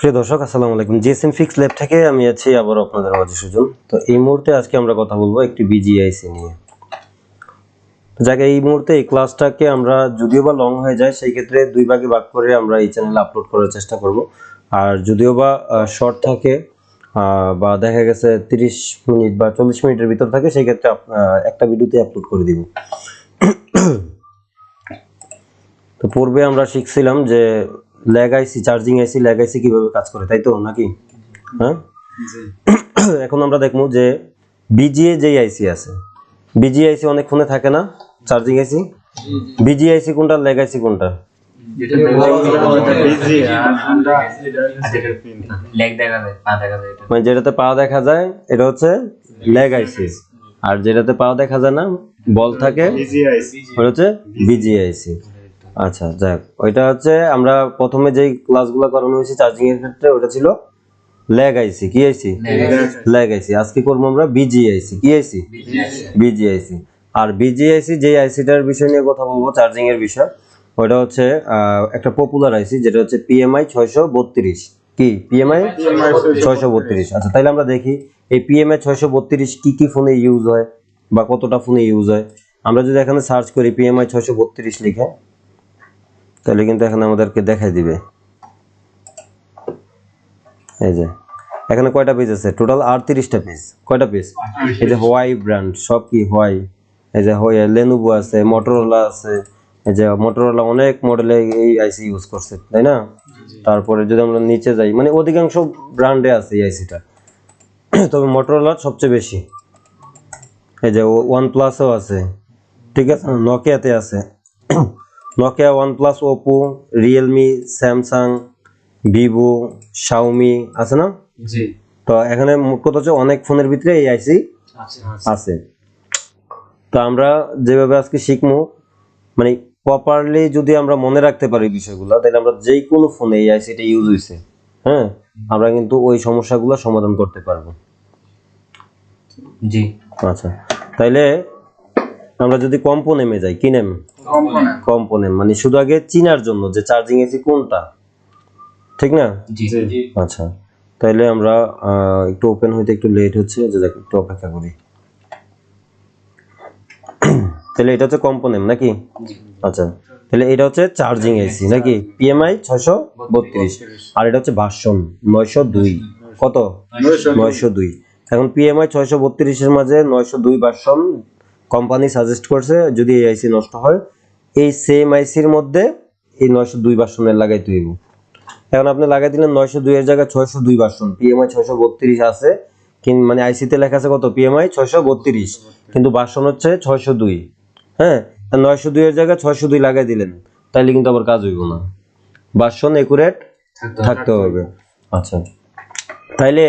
প্রিয় দর্শক আসসালামু আলাইকুম। জিএসএম ফিক্স ল্যাব থেকে আমি আছি আবার আপনাদের মাঝে সুজন। তো এই মুহূর্তে আজকে আমরা কথা বলবো একটি বিজিআইসি নিয়ে। যাকে এই মুহূর্তে এই ক্লাসটাকে আমরা যদিও বা লং হয়ে যায় সেই ক্ষেত্রে দুই ভাগে ভাগ করে আমরা এই চ্যানেলে আপলোড করার চেষ্টা করব। আর যদিও বা শর্ট থাকে বা দেখা গেছে 30 মিনিট বা 40 মিনিটের ভিতর থাকে সেই ক্ষেত্রে একটা ভিডিওতে আপলোড করে দিব। তো পূর্বে আমরা শিখছিলাম যে ল্যাগ আইসি, চার্জিং আইসি, ল্যাগ আইসি কিভাবে কাজ করে, তাই তো নাকি? হ্যাঁ, এখন আমরা দেখবো যে বিজিএ যেই আইসি আছে, বিজিআইসি অনেক ফোনে থাকে না চার্জিং আইসি। বিজিআইসি কোনটা, ল্যাগ আইসি কোনটা? মানে যেটাতে পা দেখা যায় এটা হচ্ছে ল্যাগ আইসি, আর যেটাতে পা দেখা যায় না বল থাকে ওটা হচ্ছে বিজিআইসি। আচ্ছা যাক, ওইটা হচ্ছে আমরা প্রথমে যেই ক্লাসগুলো করানো হয়েছে চার্জিং এর ক্ষেত্রে ওটা ছিল ল্যাগ আইসি। কি আইসি? ল্যাগ আইসি। আজকে করবো আমরা বিজিআইসি। কি আইসি? বিজিআইসি। আর বিজিআইসি যে আইসিটার বিষয় নিয়ে কথা বলবো, চার্জিং এর বিষয়, ওটা হচ্ছে একটা পপুলার আইসি যেটা হচ্ছে পিএমআই 632। কি পিএমআই 632? আচ্ছা তাইলে আমরা দেখি এই পিএমআই 632 কি কি ফোনে ইউজ হয় বা কতটা ফোনে ইউজ হয়। আমরা যদি এখানে সার্চ করি পিএমআই 632 লিখে, তাহলে কিন্তু এখানে আমাদেরকে দেখাই দিবে। এই যে এখানে কয়টা পেজ আছে? টোটাল 38টা পেজ। কয়টা পেজ? এই যে হোয়াই ব্র্যান্ড, সব কি হোয়াই। এই যে লেনোভো আছে, মোটরোলা আছে। এই যে মোটরোলা অনেক মডেলে এই আইসি ইউজ করছে, তাই না? তারপরে যদি আমরা নিচে যাই, মানে অধিকাংশ ব্র্যান্ডে আছে এই আইসিটা, তবে মোটরোলার সবচেয়ে বেশি। এই যে ওয়ান প্লাসও আছে, ঠিক আছে, নকিয়াতে আছে, Nokia, one plus, Oppo, Realme, Samsung, Vivo, Xiaomi আছে না? জি। তো এখানে মোট কথা হচ্ছে অনেক ফোনের ভিতরে এই আইসি আছে। তো আমরা যেভাবে আজকে শিখবো, মানে প্রপারলি যদি আমরা মনে রাখতে পারি বিষয়গুলো, তাহলে আমরা যেই কোনো ফোনে এই আইসিটা ইউজ হয়েছে, হ্যাঁ, আমরা কিন্তু ওই সমস্যাগুলো সমাধান করতে পারবো। জি। আচ্ছা তাইলে আমরা যদি কম্পোনেমে যাই, কি নেম? কম্পোনেম, মানে শুধু আগে চিনার জন্য যে চার্জিং আইসি কোনটা, ঠিক না? জি। আচ্ছা তাইলে আমরা একটু ওপেন হইতে একটু লেট হচ্ছে, যে একটু অপেক্ষা করি। তাহলে এটা হচ্ছে কম্পোনেন্ট নাকি? আচ্ছা তাহলে এটা হচ্ছে চার্জিং আইসি নাকি? পিএমআই 632, আর এটা হচ্ছে ভার্সন 902। কত? 902। এখন পিএমআই 632 এর মাঝে 902 ভার্সন কোম্পানি সাজেস্ট করছে যদি এই আইসি নষ্ট হয়, এই সেম আইসির মধ্যে এই 902 ভার্সনের লাগাইতে হইব। এখন আপনি লাগাই দিলেন 902 এর জায়গায় 602 ভার্সন, পিএমআই 632 আছে, কিন্তু মানে আইসিতে লেখা আছে কত? পিএমআই 632, কিন্তু ভার্সন হচ্ছে 602। হ্যাঁ, 902 এর জায়গায় 602 লাগাই দিলেন, তাইলে কিন্তু আবার কাজ হইব না, ভার্সন একুরেট থাকতে হবে। আচ্ছা তাইলে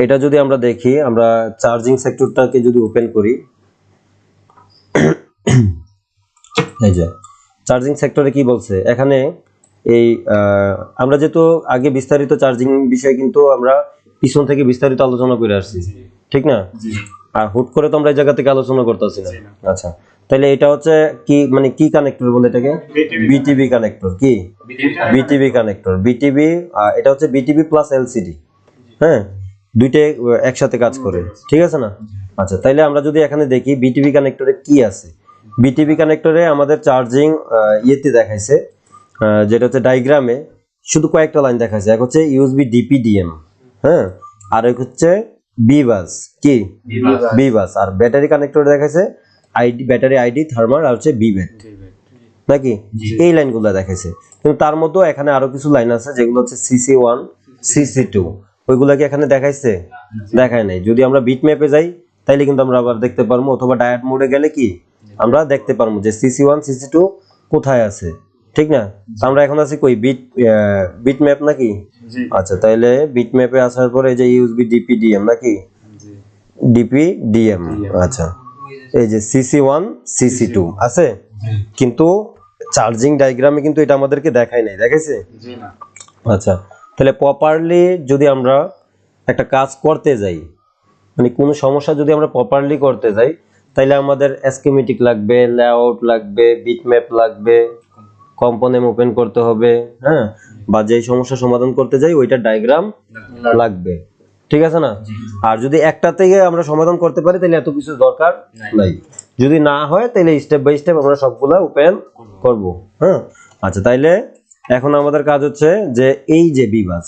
এটা যদি আমরা দেখি, আমরা চার্জিং সেক্টরটাকে যদি ওপেন করি, এই যে চার্জিং সেক্টরে কি বলছে এখানে, এই আমরা যেহেতু আগে বিস্তারিত চার্জিং বিষয়ে কিন্তু আমরা পিছন থেকে বিস্তারিত আলোচনা করে আসছি, ঠিক না? আর হুট করে তো আমরা এই জায়গা থেকে আলোচনা করতেছি না। আচ্ছা তাহলে এটা হচ্ছে কি, মানে কি কানেক্টর বলে এটাকে? BTB connector. কি বিটিবি কানেক্টর? বিটিবি, এটা হচ্ছে বিটিবি প্লাস এলসিডি। হ্যাঁ, দুইটাই একসাথে কাজ করে, ঠিক আছে না? আচ্ছা তাইলে আমরা যদি এখানে দেখি বিটিবি কানেক্টরে কি আছে। বিটিবি কানেক্টরে আমাদের চার্জিং ইয়েতে দেখাইছে, যেটা হচ্ছে ডায়াগ্রামে শুধু কয়েকটা লাইন দেখাইছে। এক হচ্ছে ইউএসবি ডিপিডিএম, হ্যাঁ, আর এক হচ্ছে বিবাস। কি বিবাস? আর ব্যাটারি কানেক্টরে দেখাইছে আইডি, ব্যাটারি আইডি, থার্মাল, আর হচ্ছে বিভেট নাকি? এই লাইনগুলো দেখাইছে, কিন্তু তার মধ্যে এখানে আরো কিছু লাইন আছে যেগুলো হচ্ছে সিসি1, সিসি2, ওইগুলাকে এখানে দেখাইছে? দেখায় নাই। যদি আমরা বিট ম্যাপে যাই তাইলে কিন্তু আমরা আবার দেখতে পারবো, অথবা ডায়াড মোডে গেলে কি আমরা দেখতে পারবো যে সিসি1, সিসি2 কোথায় আছে, ঠিক না? আমরা এখন আছি কই? বিট ম্যাপ নাকি? আচ্ছা তাইলে বিট ম্যাপে আসার পরে এই যে ইউএসবি ডিপিডিএম নাকি? ডিপিডিএম। আচ্ছা এই যে সিসি1, সিসি2 আছে, কিন্তু চার্জিং ডায়াগ্রামে কিন্তু এটা আমাদেরকে দেখায় নাই। দেখাইছে? আচ্ছা তাহলে প্রপারলি যদি আমরা একটা কাজ করতে যাই, মানে কোনো সমস্যা যদি আমরা প্রপারলি করতে যাই, তাইলে আমাদের স্কিমেটিক লাগবে, লেআউট লাগবে, বিটম্যাপ লাগবে, কম্পোনেন্ট ওপেন করতে হবে, হ্যাঁ, বা যেই সমস্যা সমাধান করতে যাই ওইটার ডায়াগ্রাম লাগবে, ঠিক আছে না? আর যদি একটা থেকে আমরা সমাধান করতে পারি তাহলে এত কিছু দরকার নাই, যদি না হয় তাহলে স্টেপ বাই স্টেপ আমরা সবগুলা ওপেন করব। হ্যাঁ, আচ্ছা, তাইলে এখন আমাদের কাজ হচ্ছে যে এই যে বিবাস,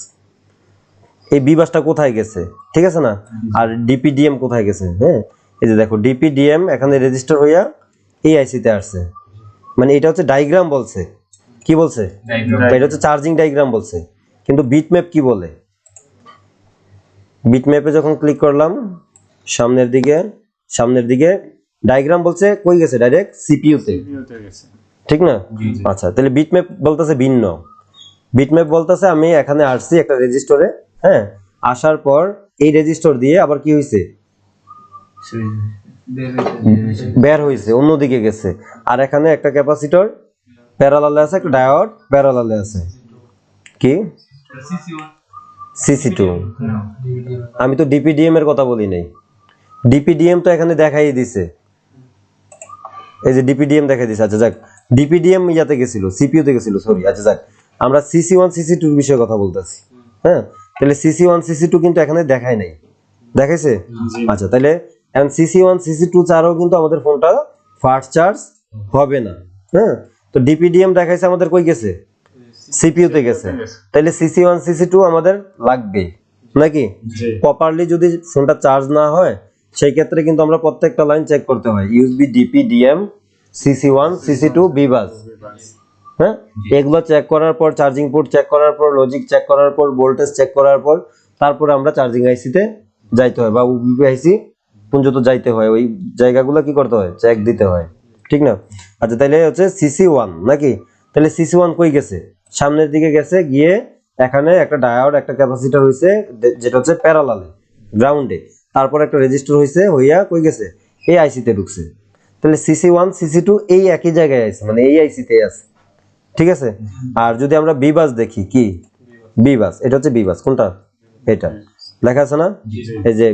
এই বিবাসটা কোথায় গেছে, ঠিক আছে না? আর ডিপিডিএম কোথায় গেছে? হ্যাঁ, এই যে দেখো ডিপিডিএম এখানে রেজিস্টার হইয়া এই আইসিতে আসছে, মানে এটা হচ্ছে ডায়াগ্রাম বলছে, কি বলছে? এটা হচ্ছে চার্জিং ডায়াগ্রাম বলছে, কিন্তু বিটম্যাপ কি বলে? বিটম্যাপে যখন ক্লিক করলাম সামনের দিকে ডায়াগ্রাম বলছে কই গেছে? ডাইরেক্ট সিপিইউ তে গেছে, ঠিক না? আচ্ছা, তাহলে বিটম্যাপ বলতেছে ভিন্ন, বিটম্যাপ বলতেছে আমি এখানে আসছি একটা রেজিস্টরে, হ্যাঁ, আসার পর এই রেজিস্টর দিয়ে আবার কি হইছে? বের হইছে, অন্যদিকে গেছে। আর এখানে একটা ক্যাপাসিটর প্যারালালে আছে, একটা ডায়োড প্যারালালে আছে, কি সিসি2। আমি তো ডিপিডিএম এর কথা বলি নাই, ডিপিডিএম তো এখানে দেখাই দিছে, এই যে ডিপিডিএম দেখাই দিছে। আচ্ছা যাক, ডিপিডিএম ইয়াতে গেছিল, সিপিইউ তে গেছিল, সরি। আচ্ছা যাক, আমরা সিসি1 সিসি2 এর বিষয়ে কথা বলতেছি। হ্যাঁ, তাহলে সিসি1 সিসি2 কিন্তু এখানে দেখাই নাই, দেখাইছে? আচ্ছা, তাহলে এখন সিসি1 সিসি2 ছাড়াও কিন্তু আমাদের ফোনটা ফাস্ট চার্জ হবে না। হ্যাঁ, তো ডিপিডিএম দেখাইছে আমাদের কই গেছে? সিপিইউ তে গেছে, তাহলে সিসি1 সিসি2 আমাদের লাগবে নাকি? প্রপারলি যদি ফোনটা চার্জ না হয় সেই ক্ষেত্রে কিন্তু আমরা প্রত্যেকটা লাইন চেক করতে হয়, ইউএসবি, ডিপিডিএম, সিসি1 সিসি2, বিবাস। হ্যাঁ, এগুলো চেক করার পর, চার্জিং পোর্ট চেক করার পর, লজিক চেক করার পর, ভোল্টেজ চেক করার পর তারপরে আমরা চার্জিং আইসিতে যাইতে হয়, বা ইউবিপি আইসি পর্যন্ত যাইতে হয়, ওই জায়গাগুলো কি করতে হয়? চেক দিতে হয়, ঠিক না? আচ্ছা, তাহলে হচ্ছে সিসি1 নাকি? তাহলে সিসি1 কই গেছে? সামনের দিকে গেছে, গিয়ে এখানে একটা ডায়োড, একটা ক্যাপাসিটর হইছে যেটা হচ্ছে প্যারালালে গ্রাউন্ডে, তারপর একটা রেজিস্টার হইছে, হইয়া কই গেছে? এই আইসিতে ঢুকছে। তাহলে সিসি1 সিসি2 এই একই জায়গায় আছে, মানে এই আইসিতে আছে, ঠিক আছে? আর যদি আমরা বিবাস দেখি, কি বিবাস? এটা হচ্ছে বিবাস, কোনটা? এটা লেখা আছে না, এই যে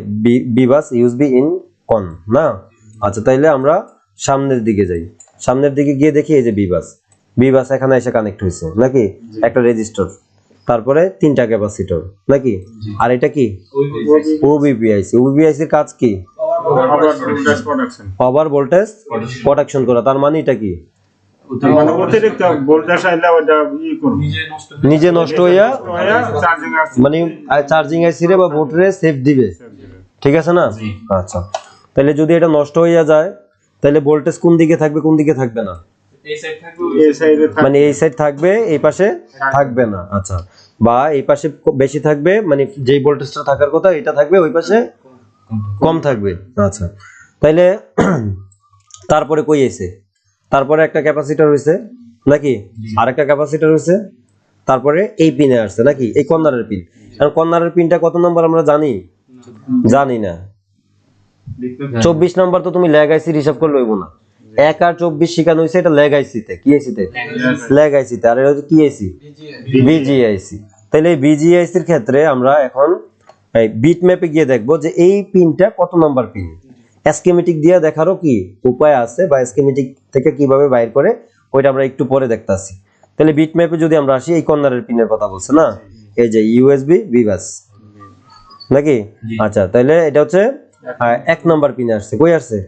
বিবাস ইউএসবি ইন কন না? আচ্ছা, তাইলে আমরা সামনের দিকে যাই, সামনের দিকে গিয়ে দেখি এই যে বিবাস এখানে এসে কানেক্ট হয়েছে নাকি? একটা রেজিস্টার, তারপরে তিনটা ক্যাপাসিটর নাকি? আর এটা কি? ওবিপিআইসি। ওবিপিআইসির কাজ কি? পাওয়ার ভোল্টেজ প্রোটেকশন করা। তার মানে এটা কি? মানে অতিরিক্ত ভোল্টেজ আইলে ওটা নিজে নষ্ট হইয়া মানে চার্জিং আইসি রে বা বোর্ডরে সেভ দিবে, ঠিক আছে না? আচ্ছা, তাহলে যদি এটা নষ্ট হইয়া যায় তাহলে ভোল্টেজ কোন দিকে থাকবে, কোন দিকে থাকবে না? মানে এই সাইড থাকবে, এই পাশে থাকবে না। আচ্ছা, বা এই পাশে বেশি থাকবে, মানে যেই ভোল্টেজটা থাকার কথা এটা থাকবে, ওই পাশে কম থাকবে। আচ্ছা, তাইলে তারপরে কই আইছে? তারপরে একটা ক্যাপাসিটর হইছে নাকি? আরেকটা ক্যাপাসিটর হইছে, তারপরে এই পিনে আসছে নাকি? এই কর্নারের পিন। আর কর্নারের পিনটা কত নাম্বার আমরা জানি? জানি না। 24 নাম্বার তো তুমি ল্যাগ আইসি হিসাব করলে হইব না। 1 আর 24 শিখানো হইছে এটা ল্যাগ আইসিতে। কি আইসিতে? ল্যাগ আইসিতে। আর এটা হচ্ছে কি আইসি? বিজিআইসি। তাহলে এই বিজিআইসির ক্ষেত্রে আমরা এখন এই বিট ম্যাপে গিয়ে দেখব যে এই পিনটা কত নাম্বার পিন। স্কিমেটিক দিয়ে দেখারও কি উপায় আছে, বা স্কিমেটিক থেকে কিভাবে বাইর করে ওইটা আমরা একটু পরে দেখতাছি। তাহলে বিট ম্যাপে যদি আমরা আসি, এই কর্নারের পিনের কথা বলছে না, এই যে ইউএসবি বিবাস নাকি? আচ্ছা, তাহলে এটা হচ্ছে 1 নাম্বার পিন আসছে। কই আসছে?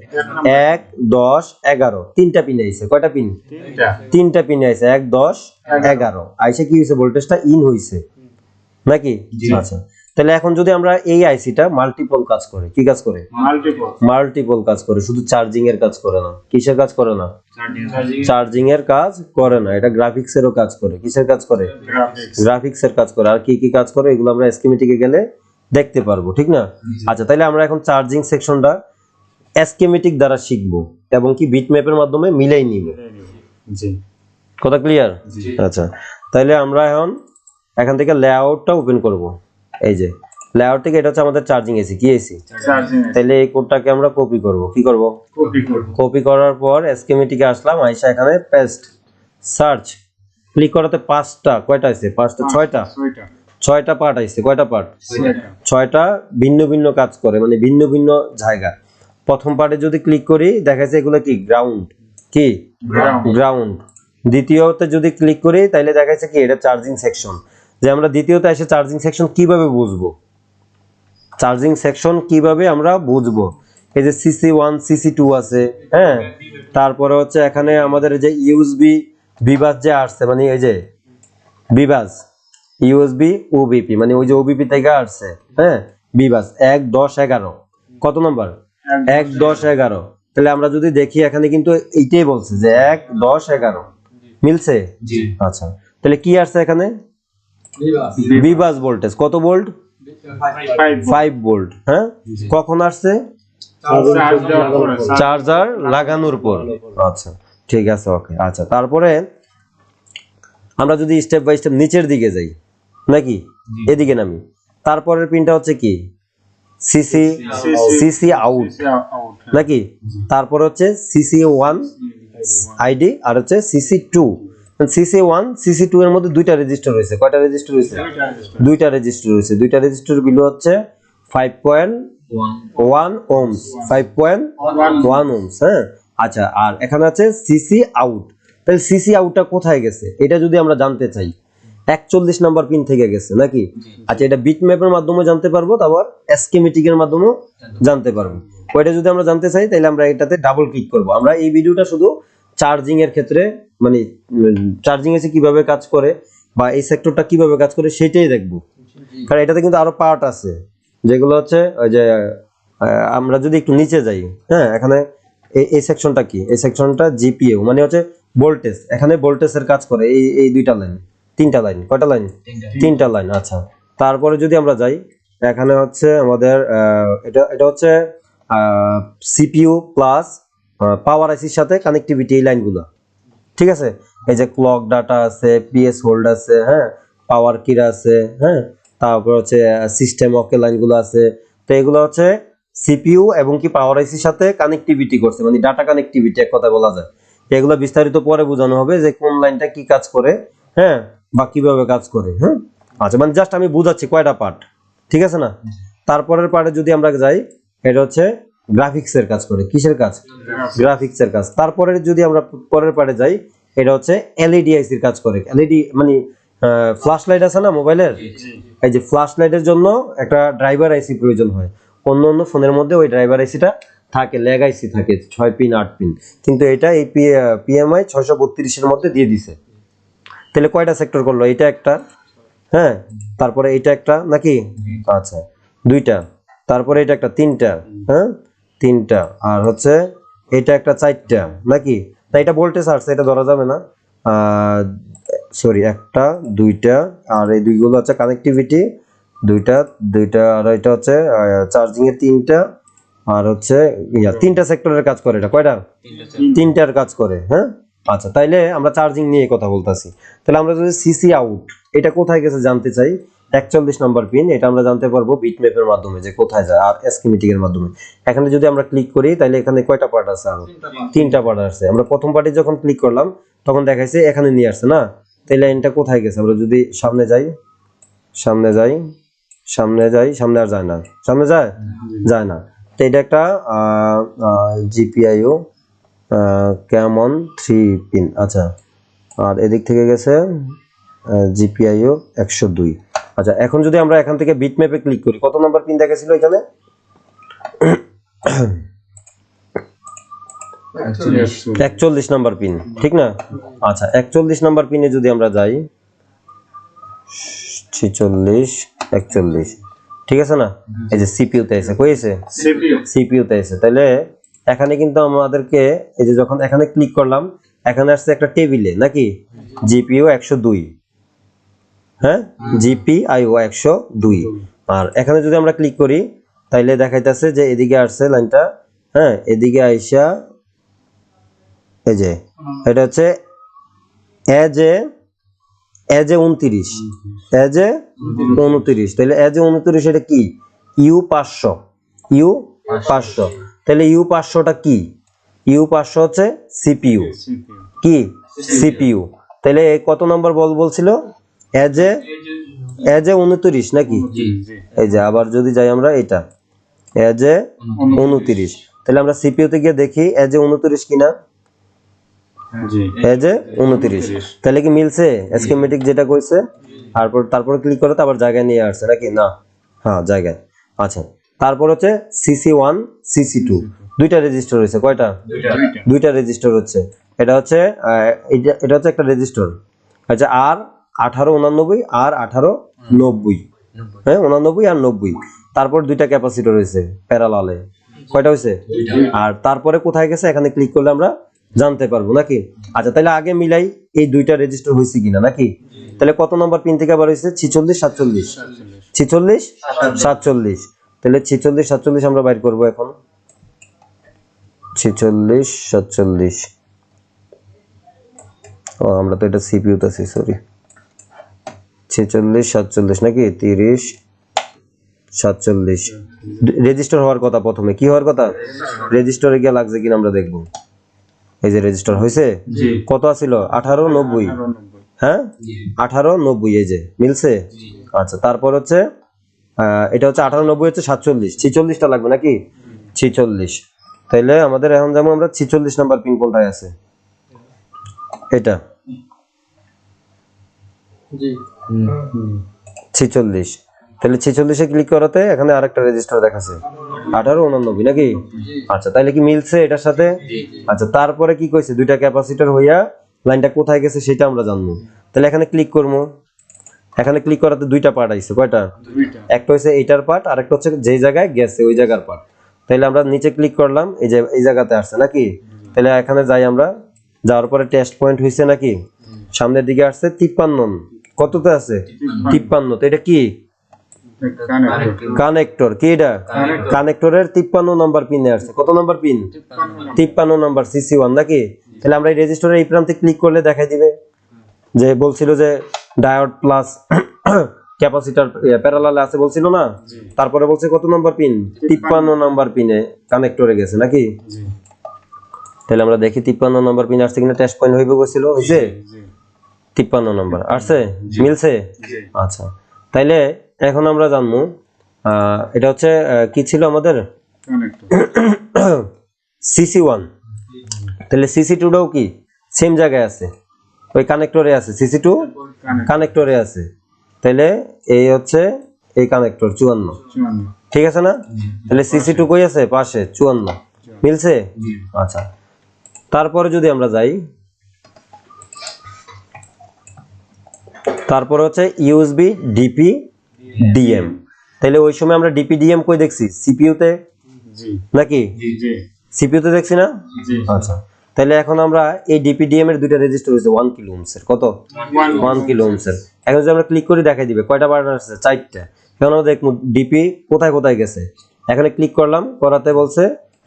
1, 10, 11 তিনটা পিন আইছে। কয়টা পিন? তিনটা পিন আইছে, 1, 10, 11 আইসে কি হইছে? ভোল্টেজটা ইন হইছে নাকি? আচ্ছা, তাহলে এখন যদি আমরা এই আইসিটা মাল্টিপল কাজ করে, কি কাজ করে? মাল্টিপল কাজ করে, শুধু চার্জিং এর কাজ করে না। কিসের কাজ করে না? চার্জিং এর কাজ করে না, এটা গ্রাফিক্স এরও কাজ করে। কিসের কাজ করে? গ্রাফিক্স এর কাজ করে। আর কি কি কাজ করে এগুলো আমরা স্কিমেটিকে গেলে দেখতে পারবো, ঠিক না? আচ্ছা, তাহলে আমরা এখন চার্জিং সেকশনটা স্কিমেটিক দ্বারা শিখবো এবং কি বিটম্যাপের মাধ্যমে মিলাই নিব। কথা ক্লিয়ার? আচ্ছা, তাহলে আমরা এখান থেকে লেআউটটা ওপেন করব। এই যে লেআউট থেকে, এটা হচ্ছে আমাদের চার্জিং এসি। কি এসি? তাহলে এই কোডটাকে আমরা কপি করব। কি করব? কপি করার পর স্কিমেটিকে আসলাম, আইসা এখানে পেস্ট, সার্চ ক্লিক করাতে 5টা, কয়টা আছে? 5টা, 6টা পার্ট আইছে। কয়টা পার্ট? 6টা ভিন্ন ভিন্ন কাজ করে, মানে ভিন্ন ভিন্ন জায়গা। প্রথম পার্টে যদি ক্লিক করি দেখাচ্ছে এগুলো কি গ্রাউন্ড, কি গ্রাউন্ড। দ্বিতীয়তে যদি ক্লিক করি তাহলে দেখাচ্ছে কি এটা চার্জিং সেকশন। যে আমরা দ্বিতীয়তে এসে চার্জিং সেকশন কিভাবে বুঝবো, চার্জিং সেকশন কিভাবে আমরা বুঝবো, এই যে CC1 CC2 আছে, হ্যাঁ, তারপরে হচ্ছে এখানে আমাদের যে ইউএসবি বিবাস যে আসছে, মানে এই যে বিবাস ইউএসবি ওবিপি, মানে ওই যে ওবিপি থেকে আসছে, হ্যাঁ, বিবাস 1 10 11 কত নাম্বার 1 10 11। তাহলে আমরা যদি দেখি এখানে কিন্তু এইটাই বলছে যে 1 10 11 মিলছে। আচ্ছা, তাহলে কি আসছে এখানে বিবাস ভোল্টেজ কত ভোল্ট 5 ভোল্ট, হ্যাঁ, কখন আসছে চার্জার লাগানোর পর। আচ্ছা ঠিক আছে, ওকে। আচ্ছা, তারপরে আমরা যদি স্টেপ বাই স্টেপ নিচের দিকে যাই নাকি এদিকে নামি, তারপরের পিনটা হচ্ছে কি সিসি আউট নাকি, তারপর হচ্ছে CC1 আইডি আর হচ্ছে CC2। CC1 CC2 এর মধ্যে দুইটা রেজিস্টার রয়েছে, কয়টা রেজিস্টার রয়েছে দুইটা রেজিস্টার রয়েছে, দুইটা রেজিস্টার ভ্যালু হচ্ছে 5.1 ওহমস 5.1 ওহমস, হ্যাঁ। আচ্ছা, আর এখানে আছে সিসি আউট, তাহলে সিসি আউটটা কোথায় গেছে এটা যদি আমরা জানতে চাই 41 নাম্বার পিন থেকে গেছে নাকি। আচ্ছা, এটা বিট ম্যাপের মাধ্যমে জানতে পারবো, তারপর স্কিমেটিকের মাধ্যমেও জানতে পারবো। ওইটা যদি আমরা জানতে চাই তাহলে আমরা এটাতে ডাবল ক্লিক করব। আমরা এই ভিডিওটা শুধু চার্জিং এর ক্ষেত্রে, মানে চার্জিং এসে কিভাবে কাজ করে বা এই সেক্টরটা কিভাবে কাজ করে সেটাই দেখবো, কারণ এটাতে কিন্তু আরো পার্ট আছে যেগুলো হচ্ছে ওই যে আমরা যদি একটু নিচে যাই, হ্যাঁ, এখানে এই সেকশনটা কি, এই সেকশনটা জিপিইউ মানে হচ্ছে ভোল্টেজ, এখানে ভোল্টেজের কাজ করে এই দুইটা লাইন, তিনটা লাইন, কয়টা লাইন তিনটা লাইন। আচ্ছা, তারপরে যদি আমরা যাই এখানে হচ্ছে আমাদের এটা হচ্ছে সিপিইউ প্লাস পাওয়ার আইসির সাথে কানেক্টিভিটি, এই লাইনগুলো, ঠিক আছে। এই যে ক্লক ডাটা আছে, পিএস হোল্ড আছে, হ্যাঁ, পাওয়ার কিরা আছে, হ্যাঁ, তারপর হচ্ছে সিস্টেম ওকে লাইনগুলো আছে। তো এগুলো হচ্ছে সিপিইউ এবং কি পাওয়ার আইসির সাথে কানেক্টিভিটি করছে, মানে ডাটা কানেক্টিভিটি এক কথা বলা যায়। এগুলো বিস্তারিত পরে বোঝানো হবে যে কোন লাইনটা কি কাজ করে, হ্যাঁ, বা কিভাবে কাজ করে, হ্যাঁ। আচ্ছা, মানে জাস্ট আমি বুঝাচ্ছি কয়টা পার্ট, ঠিক আছে না। তারপরের পার্টে যদি আমরা যাই, এটা হচ্ছে গ্রাফিক্সের কাজ করে, কিসের কাজ গ্রাফিক্সের কাজ। তারপরে যদি আমরা পরের পার্টে যাই, এটা হচ্ছে এলইডি আইসির কাজ করে। এলইডি মানে ফ্ল্যাশ লাইট আছে না মোবাইলের, এই যে ফ্ল্যাশ লাইটের জন্য একটা ড্রাইভার আইসি প্রয়োজন হয়। অন্য অন্য ফোনের মধ্যে ওই ড্রাইভার আইসিটা থাকে, ল্যাগ আইসি থাকে 6 পিন 8 পিন, কিন্তু এটা এই পিএমআই 632 এর মধ্যে দিয়ে দিছে। তাহলে কয়টা সেক্টর করলো, এটা একটা, হ্যাঁ, তারপরে এটা একটা নাকি, আচ্ছা দুইটা, তারপরে এটা একটা তিনটা, হ্যাঁ তিনটা, আর হচ্ছে এটা একটা চারটা নাকি। না, এটা ভোল্টেজ আসছে, এটা ধরা যাবে না, সরি, একটা দুইটা, আর এই দুইগুলো হচ্ছে কানেক্টিভিটি, দুইটা দুইটা, আর এটা হচ্ছে চার্জিং এর তিনটা, আর হচ্ছে তিনটা সেক্টরের কাজ করে। এটা কয়টা তিনটার কাজ করে, হ্যাঁ। আচ্ছা, তাইলে আমরা চার্জিং নিয়ে কথা বলতাছি। তাহলে আমরা যদি সিসি আউট এটা কোথায় গেছে জানতে চাই, 41 নাম্বার পিন, এটা আমরা জানতে পারবো বিটম্যাপের মাধ্যমে যে কোথায় যায়, আর স্কিমেটিকের মাধ্যমে। এখানে যদি আমরা ক্লিক করি তাহলে এখানে কয়টা পার্ট আছে, আরো তিনটা পার্ট আছে। আমরা প্রথম পার্টে যখন ক্লিক করলাম তখন দেখাইছে এখানে নিয়ে আসছে না, তাহলে লাইনটা কোথায় গেছে। আমরা যদি সামনে যাই, সামনে যাই, সামনে যাই, সামনে আর যায় না, সামনে যায় না। তো এটা একটা জিপিআইও ক্যামন 3 পিন, আচ্ছা, আর এদিক থেকে গেছে জিপিআইও 102। আচ্ছা, এখন যদি আমরা এখান থেকে বিটম্যাপে ক্লিক করি, কত নাম্বার পিন দেখাছিল এখানে 41 নাম্বার পিন, ঠিক না। আচ্ছা, 41 নাম্বার পিনে যদি আমরা যাই, 46 41, ঠিক আছে না। এই যে সিপিইউ তে আছে, কই আছে সিপিইউ তে আছে। তাহলে এখানে কিন্তু আমাদেরকে এই যে যখন এখানে ক্লিক করলাম এখানে আসছে একটা টেবিলে নাকি জিপিইউ 102, হ্যাঁ, জিপিআইও 102। আর এখানে যদি আমরা ক্লিক করি তাইলে দেখাইতেছে যে এদিকে আসছে লাইনটা, হ্যাঁ, এদিকে আইসা এই যে এটা হচ্ছে এজ এ 29, এজ এ 29। তাহলে এজ এ 29 এটা কি U500, U500। তাহলে U500টা কি, U500 হচ্ছে সিপিইউ, কি সিপিইউ। তাহলে কত নাম্বার বলছিল এজ এ 29 নাকি। এই যে আবার যদি যাই আমরা এটা এজ এ 29, তাহলে আমরা সিপিইউ তে গিয়ে দেখি এজ এ 29 কিনা। জি এই যে 29, তাহলে কি মিলছে স্কিমেটিক যেটা কইছে? তারপর ক্লিক করে তো আবার জায়গায় নিয়ে আসছে নাকি না? হ্যাঁ জায়গায়। আচ্ছা, তারপর হচ্ছে CC1 CC2 দুইটা রেজিস্টার হয়েছে, কয়টা? দুইটা রেজিস্টার হচ্ছে। এটা হচ্ছে এটা হচ্ছে একটা রেজিস্টার, আচ্ছা আর 1889 আর 1890, হ্যাঁ 89 আর 90। তারপর দুইটা ক্যাপাসিটর হয়েছে প্যারালালে, কয়টা হয়েছে? আর তারপরে কোথায় গেছে এখানে ক্লিক করলে আমরা জানতে পারবো নাকি? আচ্ছা তাহলে আগে মিলাই এই দুইটা রেজিস্টার হয়েছে কিনা নাকি? তাহলে কত নম্বর পিন থেকে আবার হয়েছে? 46 47, 46 47। তাহলে 46 47 আমরা বাইর করবো এখন। 46 47, ও আমরা তো এটা সিপিইউ তে আছি, সরি। 46 47 নাকি? 30 47 রেজিস্টার হওয়ার কথা। প্রথমে কি হওয়ার কথা? রেজিস্টারে গিয়ে লাগছে কিনা আমরা দেখবো। এই যে রেজিস্টার হয়েছে, কত আছিল? 1890, হ্যাঁ 1890, এই যে মিলছে। আচ্ছা তারপর হচ্ছে এটা হচ্ছে 1890 হচ্ছে 47, 46টা লাগবে নাকি? 46। তাইলে আমাদের এখন যেমন আমরা 46 নাম্বার পিন কোনটায় আছে? এটা 46। তাহলে 46-এ ক্লিক করাতে এখানে আরেকটা রেজিস্টার দেখাচ্ছে 1889 নাকি? আচ্ছা তাইলে কি মিলছে এটার সাথে? আচ্ছা তারপরে কি কইছে? দুইটা ক্যাপাসিটর হইয়া লাইনটা কোথায় গেছে সেটা আমরা জানবো। তাহলে এখানে ক্লিক করবো। এখানে ক্লিক করাতে দুইটা পার্ট আইছে, কয়টা? একটা হচ্ছে এইটার পার্ট, আর একটা হচ্ছে যেই জায়গায় গেছে ওই জায়গার পার্ট। তাহলে আমরা নিচে ক্লিক করলাম, এই যে এই জায়গাতে আসছে নাকি? তাহলে এখানে যাই আমরা, যাওয়ার পরে টেস্ট পয়েন্ট হইছে নাকি? সামনের দিকে আসছে 53, কততে আছে? 53। তো এটা কি? কানেক্টর। কি এটা? কানেক্টরের 53 নাম্বার পিনে আসছে। কত নাম্বার পিন? 53 নাম্বার, CC1 নাকি? তাহলে আমরা এই রেজিস্টারে এই প্রান্তে ক্লিক করলে দেখাই দিবে যে বলছিল যে ডায়োড প্লাস ক্যাপাসিটর প্যারালালে আছে বলছিল না? তারপরে বলছে কত নাম্বার পিন? 53 নাম্বার পিনে কানেক্টরে গেছে নাকি? তাহলে আমরা দেখি 53 নাম্বার পিন আসছে কিনা। টেস্ট পয়েন্ট হইবে বলছিল, হইছে 53 নাম্বার আসছে, মিলছে। আচ্ছা তাইলে এখন আমরা জানবো এটা হচ্ছে কি ছিল আমাদের? CC1। তাহলে CC2টাও কি সেম জায়গায় আছে? ওই কানেক্টরে আছে। CC2 কানেক্টরে আছে। তাহলে এই হচ্ছে এই কানেক্টর 54, ঠিক আছে না? তাহলে CC2 কই আছে? পাশে 54, মিলছে। আচ্ছা তারপরে যদি আমরা যাই, তারপর হচ্ছে USB DP DM। তাহলে ওই সময় আমরা DP DM কই দেখছি? CPU তে নাকি? CPU তে দেখছি না? আচ্ছা তাহলে এখন আমরা এই DP DM এর দুইটা রেজিস্টার হইছে 1 কিলো ওহমস এর। কত? 1 কিলো ওহমস এর। এখন যদি আমরা ক্লিক করি দেখাই দিবে কয়টা বাটন আছে? 4টা। এখন আমরা দেখব DP কোথায় কোথায় গেছে। এখানে ক্লিক করলাম, করাতে বলছে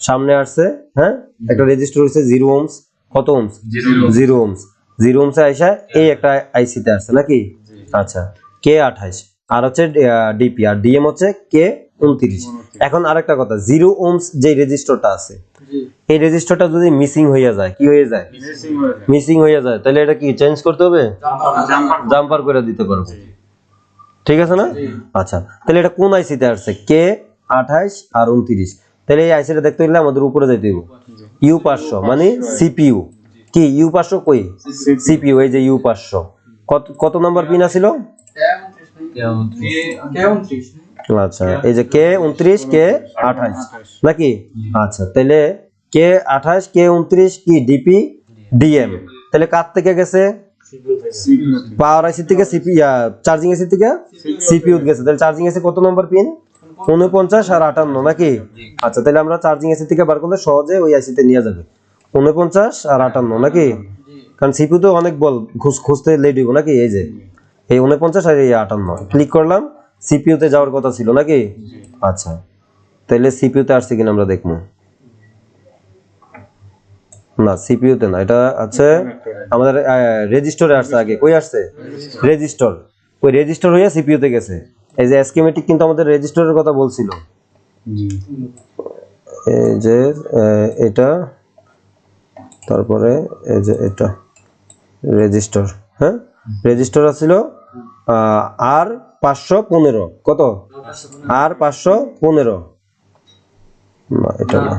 সামনে আসছে, হ্যাঁ একটা রেজিস্টার হইছে 0 ওহমস। কত ওহমস? 0 ওহমস। 0 ওহমসে আইসা এই একটা আইসি তে আসছে নাকি? আচ্ছা K28, আর হচ্ছে DP, আর DM হচ্ছে K29। এখন আরেকটা কথা, 0 ওহমস যে রেজিস্টারটা আছে, এই রেজিস্টারটা যদি মিসিং হইয়া যায়, কি হয়ে যায়? মিসিং হইয়া যায়, তাহলে এটা কি চেঞ্জ করতে হবে? জাম্পার করে দিতে পারবো, ঠিক আছে না? আচ্ছা তাহলে এটা কোন আইসিতে আসছে? K28 আর 29। তাহলে এই আইসিটা দেখতে হলে আমাদের উপরে যাইতে হবে, U500 মানে CPU। কি U500 কই? CPU, এই যে U500। কত নাম্বার পিন আছিল? আচ্ছা এই যে K29 K28 নাকি? আচ্ছা তাহলে K28 K29 কি DP DM। তাহলে কার থেকে গেছে? পাওয়ার আইসি থেকে চার্জিং আইসি থেকে CPU গেছে। তাহলে চার্জিং আইসি কত নাম্বার পিন? 49 আর 58 নাকি? আচ্ছা তাহলে আমরা চার্জিং আইসি থেকে বার করলে সহজে ওই আইসিতে নিয়ে যাবে 49 আর 58 নাকি? কারণ CPU তো অনেক বল খুঁজতে লেট হইব নাকি? এই যে এই 49 আর এই 58 ক্লিক করলাম, CPU তে যাওয়ার কথা ছিল নাকি? আচ্ছা তাহলে CPU তে আসছে কিনা আমরা দেখবো। না CPU তে না, এটা আছে আমাদের রেজিস্টারে আসছে। আগে কই আসছে? রেজিস্টার। ওই রেজিস্টার হইয়া CPU তে গেছে। এই যে স্কিমেটিক কিন্তু আমাদের রেজিস্টারের কথা বলছিল। এই যে এটা, তারপরে এই যে এটা রেজিস্টার, হ্যাঁ রেজিস্টার আছিল আর 515। কত? আর 515। না এটা না,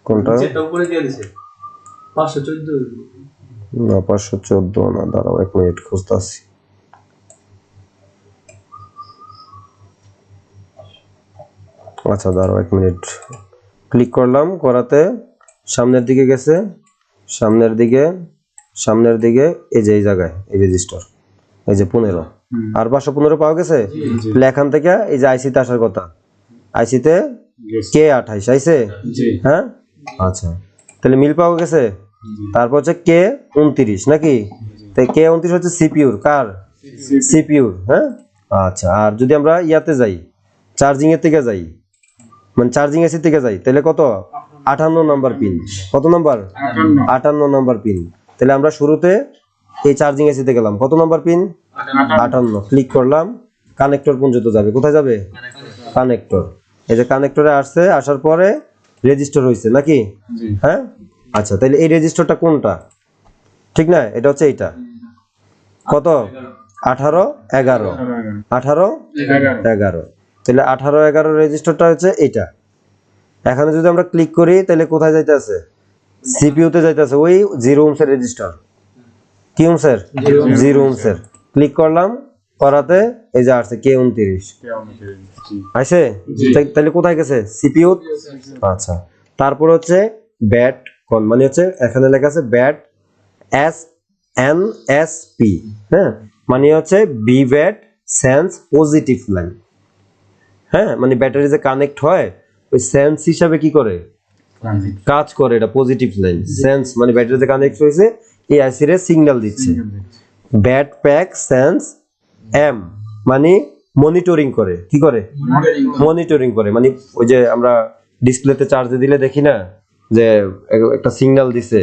কোনটা? না 514 না, দাঁড়াও 1 মিনিট খুঁজতাছি। আচ্ছা দাঁড়াও 1 মিনিট, ক্লিক করলাম, করাতে সামনের দিকে গেছে, সামনের দিকে এই যে এই জায়গায় এই রেজিস্টার, এই যে 15 আর 515 পাওয়া গেছে। তাহলে এখান থেকে এই যে আইসিতে আসার কথা, আইসিতে কে 28 আইছে। হ্যাঁ আচ্ছা, তাহলে মিল পাওয়া গেছে। তারপর হচ্ছে কে 29 নাকি, তাই কে 29 হচ্ছে সিপিইউর, কার সিপিইউর। হ্যাঁ আচ্ছা, আর যদি আমরা ইয়াতে যাই, চার্জিং এর থেকে যাই, মানে চার্জিং এসি থেকে যাই, তাহলে কত 58 নাম্বার পিন। কত নাম্বার 58 নাম্বার পিন। তাহলে আমরা শুরুতে এই চার্জিং এসিতে গেলাম, কত নাম্বার পিন 58, ক্লিক করলাম, কানেক্টর পর্যন্ত যাবে, কোথায় যাবে কানেক্টর। এই যে কানেক্টরে আসছে, আসার পরে রেজিস্টার হয়েছে নাকি। হ্যাঁ আচ্ছা, তাহলে এই রেজিস্টারটা কোনটা, ঠিক না, এটা হচ্ছে এইটা, কত 18 11 18 11, তাহলে 18 11 রেজিস্টারটা হচ্ছে এইটা। এখানে যদি আমরা ক্লিক করি তাহলে কোথায় যাইতে আছে, সিপিইউ তে যাইতে আছে, ওই 0 ওহমস এর রেজিস্টার। কি ওহমস এর 0 ওহমস এর, ক্লিক করলাম, করাতে এই যে আসছে কে 29 আইছে। তাহলে কোথায় গেছে সিপিইউ। আচ্ছা, তারপর হচ্ছে ব্যাট কোন, মানে হচ্ছে এখানে লেখা আছে bat S N S P. হ্যাঁ, মানে হচ্ছে B bat sense positive line. হ্যাঁ, মানে ব্যাটারি যে কানেক্ট হয় ওই সেন্স হিসাবে কি করে কাজ করে, এটা পজিটিভ লাইন। সেন্স মানে ব্যাটারি যে কানেক্ট হয়েছে এই আইসি রে সিগন্যাল দিচ্ছে। ব্যাট প্যাক সেন্স এম মানে মনিটরিং করে, কি করে মনিটরিং করে, মানে ওই যে আমরা ডিসপ্লেতে চার্জে দিলে দেখি না যে একটা সিগন্যাল দিছে,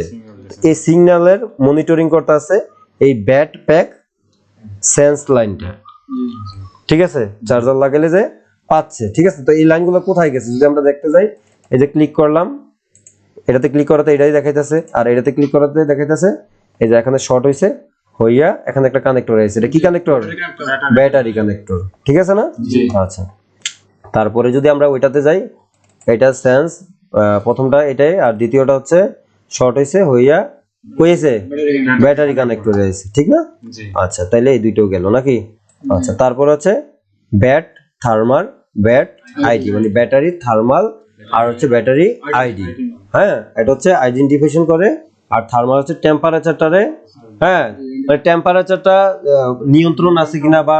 এই সিগন্যালের মনিটরিং করতে আছে এই ব্যাট প্যাক সেন্স লাইনটা। ঠিক আছে, চার্জার লাগালে যে পাচ্ছে। ঠিক আছে, তো এই লাইনগুলো কোথায় গেছে যদি আমরা দেখতে যাই, এই যে ক্লিক করলাম, এটাতে ক্লিক করাতে এটাই দেখাইতেছে, আর এটাতে ক্লিক করাতে দেখাইতেছে এই যে এখানে শর্ট হইছে, হইয়া এখানে একটা কানেক্টর আছে, এটা কি কানেক্টর ব্যাটারি কানেক্টর। ঠিক আছে না। আচ্ছা, তারপরে যদি আমরা ওইটাতে যাই, এটা সেন্স প্রথমটা এটাই, আর দ্বিতীয়টা হচ্ছে শর্ট হইছে, হইয়া কইছে ব্যাটারি কানেক্টর আছে, ঠিক না। আচ্ছা, তাইলে এই দুইটাও গেল নাকি। আচ্ছা, তারপর হচ্ছে ব্যাট থার্মাল ব্যাট আইডি, মানে ব্যাটারি থার্মাল আর হচ্ছে ব্যাটারি আইডি। হ্যাঁ, এটা হচ্ছে আইডেন্টিফিকেশন করে। আর থার্মাল হচ্ছে টেম্পারেচারটারে, হ্যাঁ মানে টেম্পারেচারটা নিয়ন্ত্রণ আছে কিনা, বা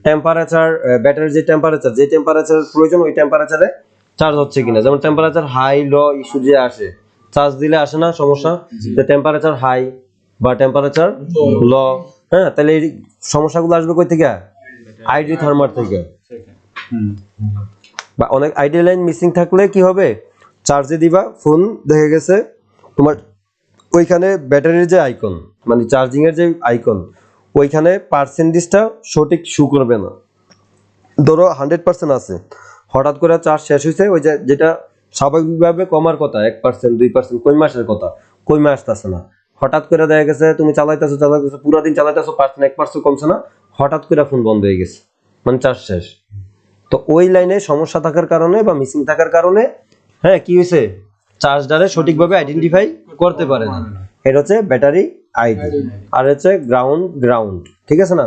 টেম্পারেচার ব্যাটারির যে টেম্পারেচার প্রয়োজন ওই টেম্পারেচারে চার্জ হচ্ছে কিনা। যেমন টেম্পারেচার হাই লো ইস্যু যে আসে, চার্জ দিলে আসে না সমস্যা, যে টেম্পারেচার হাই বা টেম্পারেচার লো। হ্যাঁ, তাহলে এই সমস্যাগুলো আসবে কই থেকে, আইডি থার্মাল থেকে। বা অনেক আইডি লাইন মিসিং থাকলে কি হবে, চার্জে দিবা ফোন, দেখে গেছে তোমার ওইখানে ব্যাটারির যে আইকন মানে চার্জিং এর যে আইকন, ওইখানে পার্সেন্টেজটা সঠিক শো করবে না। ধরো 100% আছে, হঠাৎ করে চার্জ শেষ হয়েছে, ওই যে যেটা স্বাভাবিকভাবে কমার কথা 1% 2% কই মাসের কথা, কই মাস আসতেছে না। হঠাৎ করে দেখা গেছে তুমি চালাইতেছো পুরো দিন চালাইতেছো, 1% কমছে না, হঠাৎ করে ফোন বন্ধ হয়ে গেছে, মানে চার্জ শেষ। তো ওই লাইনে সমস্যা থাকার কারণে বা মিসিং থাকার কারণে হ্যাঁ কি হয়েছে, চার্জটারে সঠিকভাবে আইডেন্টিফাই করতে পারে না। এটা হচ্ছে ব্যাটারি আইডি। আর হচ্ছে গ্রাউন্ড, ঠিক আছে না।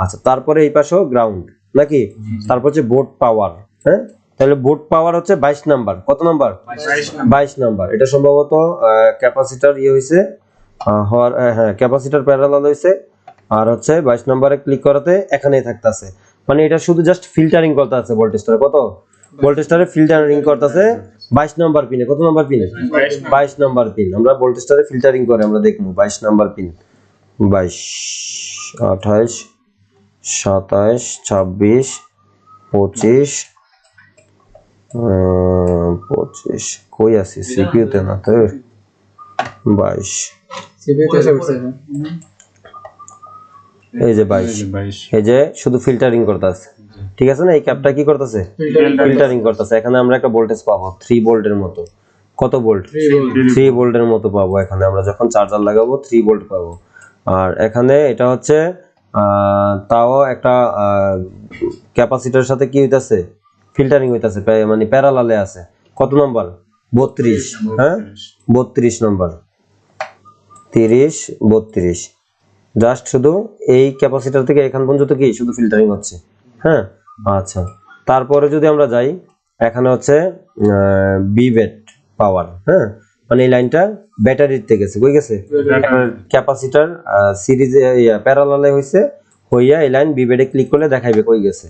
আচ্ছা, তারপরে এই পাশেও গ্রাউন্ড নাকি। তারপর হচ্ছে বোর্ড পাওয়ার। হ্যাঁ, তাহলে বোর্ড পাওয়ার হচ্ছে 22 নাম্বার। কত নাম্বার 22 নাম্বার। এটা সম্ভবত ক্যাপাসিটর ইয়ে হয়েছে হওয়ার, হ্যাঁ ক্যাপাসিটর প্যারালাল হয়েছে। আর হচ্ছে 22 নম্বরে ক্লিক করাতে এখানেই থাকতেছে, মানে এটা শুধু জাস্ট ফিল্টারিং করতে আছে ভোল্টেজটারে। কত ভোল্টেজটারে ফিল্টারিং করতেছে 22 নাম্বার পিনে। কত নাম্বার পিন 22 নাম্বার পিন। আমরা ভোল্টেজটারে ফিল্টারিং করে আমরা দেখবো 22 নাম্বার পিন। 22 28 27 26 25 25 কই আছে সিপিইউ তে না তো 22 সিপিইউ তে সব আছে। এই যে 22, এই যে শুধু ফিল্টারিং করতেছে। ঠিক আছে না, এই ক্যাপটা কি করতেছে ফিল্টারিং করতেছে। এখানে আমরা একটা ভোল্টেজ পাবো 3 ভোল্টের মতো। কত ভোল্ট 3 ভোল্টের মতো পাবো। এখানে আমরা যখন চার্জার লাগাবো 3 ভোল্ট পাবো। আর এখানে এটা হচ্ছে তাও একটা ক্যাপাসিটরের সাথে কি হইতাছে ফিল্টারিং হইতাছে, মানে প্যারালালে আছে। কত নাম্বার 32। হ্যাঁ 32 নাম্বার। 30 32 জাস্ট শুধু এই ক্যাপাসিটর থেকে এখান পর্যন্ত কি শুধু ফিল্টারিং হচ্ছে। হ্যাঁ, আচ্ছা, তারপরে যদি আমরা যাই এখানে হচ্ছে বিভেট পাওয়ার। হ্যাঁ, মানে এই লাইনটা ব্যাটারিতে গেছে, কই গেছে ক্যাপাসিটর সিরিজে প্যারালালে হইছে, হইয়া এই লাইন বিভেটে ক্লিক করলে দেখাইবে কই গেছে,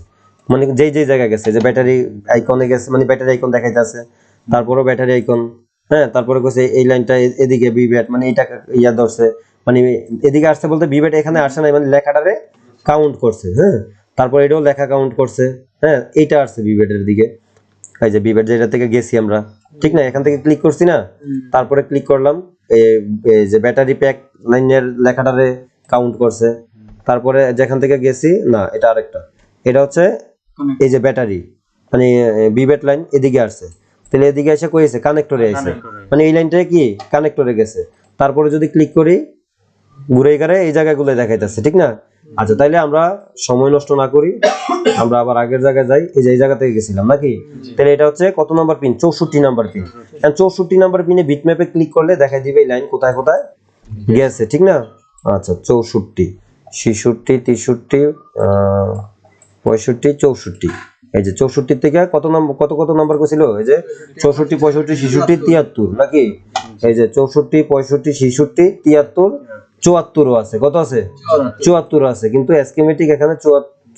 মানে যেই যেই জায়গা গেছে, যে ব্যাটারি আইকনে গেছে মানে ব্যাটারি আইকন দেখাইতেছে, তারপরও ব্যাটারি আইকন। হ্যাঁ, তারপরে কইছে এই লাইনটা এদিকে বিভেট, মানে এটা ইয়া ধরছে, মানে এদিকে আসছে বলতে বিভেট এখানে আসে নাই, মানে লেখাটারে কাউন্ট করছে। হ্যাঁ, তারপর এটাও লেখা কাউন্ট করছে। হ্যাঁ, এইটা আসছে বিভেটের দিকে, এই যে বিভেট যেটা থেকে গেছি আমরা, ঠিক না, এখান থেকে ক্লিক করছি না, তারপরে ক্লিক করলাম এই যে ব্যাটারি প্যাক লাইনের লেখাটারে কাউন্ট করছে। তারপরে যেখান থেকে গেছি না, এটা আরেকটা, এটা হচ্ছে এই যে ব্যাটারি, মানে বিভেট লাইন এদিকে আসছে, তাহলে এদিকে এসে কইছে কানেক্টরে আইছে, মানে এই লাইনটা কি কানেক্টরে গেছে। তারপরে যদি ক্লিক করি ঘুরে গেলে এই জায়গাগুলো দেখাইতেছে, ঠিক না। আচ্ছা, তাইলে আমরা সময় নষ্ট না করি, আমরা আবার আগের জায়গায় যাই। এই যে এই জায়গা থেকে গেছিলাম নাকি, তাহলে এটা হচ্ছে কত number pin, 64 number pin. 64 number পিনে বিটম্যাপে ক্লিক করলে দেখাই দিবে এই লাইন কোথায় কোথায় গেছে, ঠিক না। আচ্ছা, 64 66 63 65 64, এই যে 64 থেকে কত নাম্বার কত কত নাম্বার কইছিল, এই যে 64 65 66 73 নাকি, এই যে 64 65 66 73 74ও আছে, কত আছে 74 আছে, কিন্তু এসকেমেটিক এখানে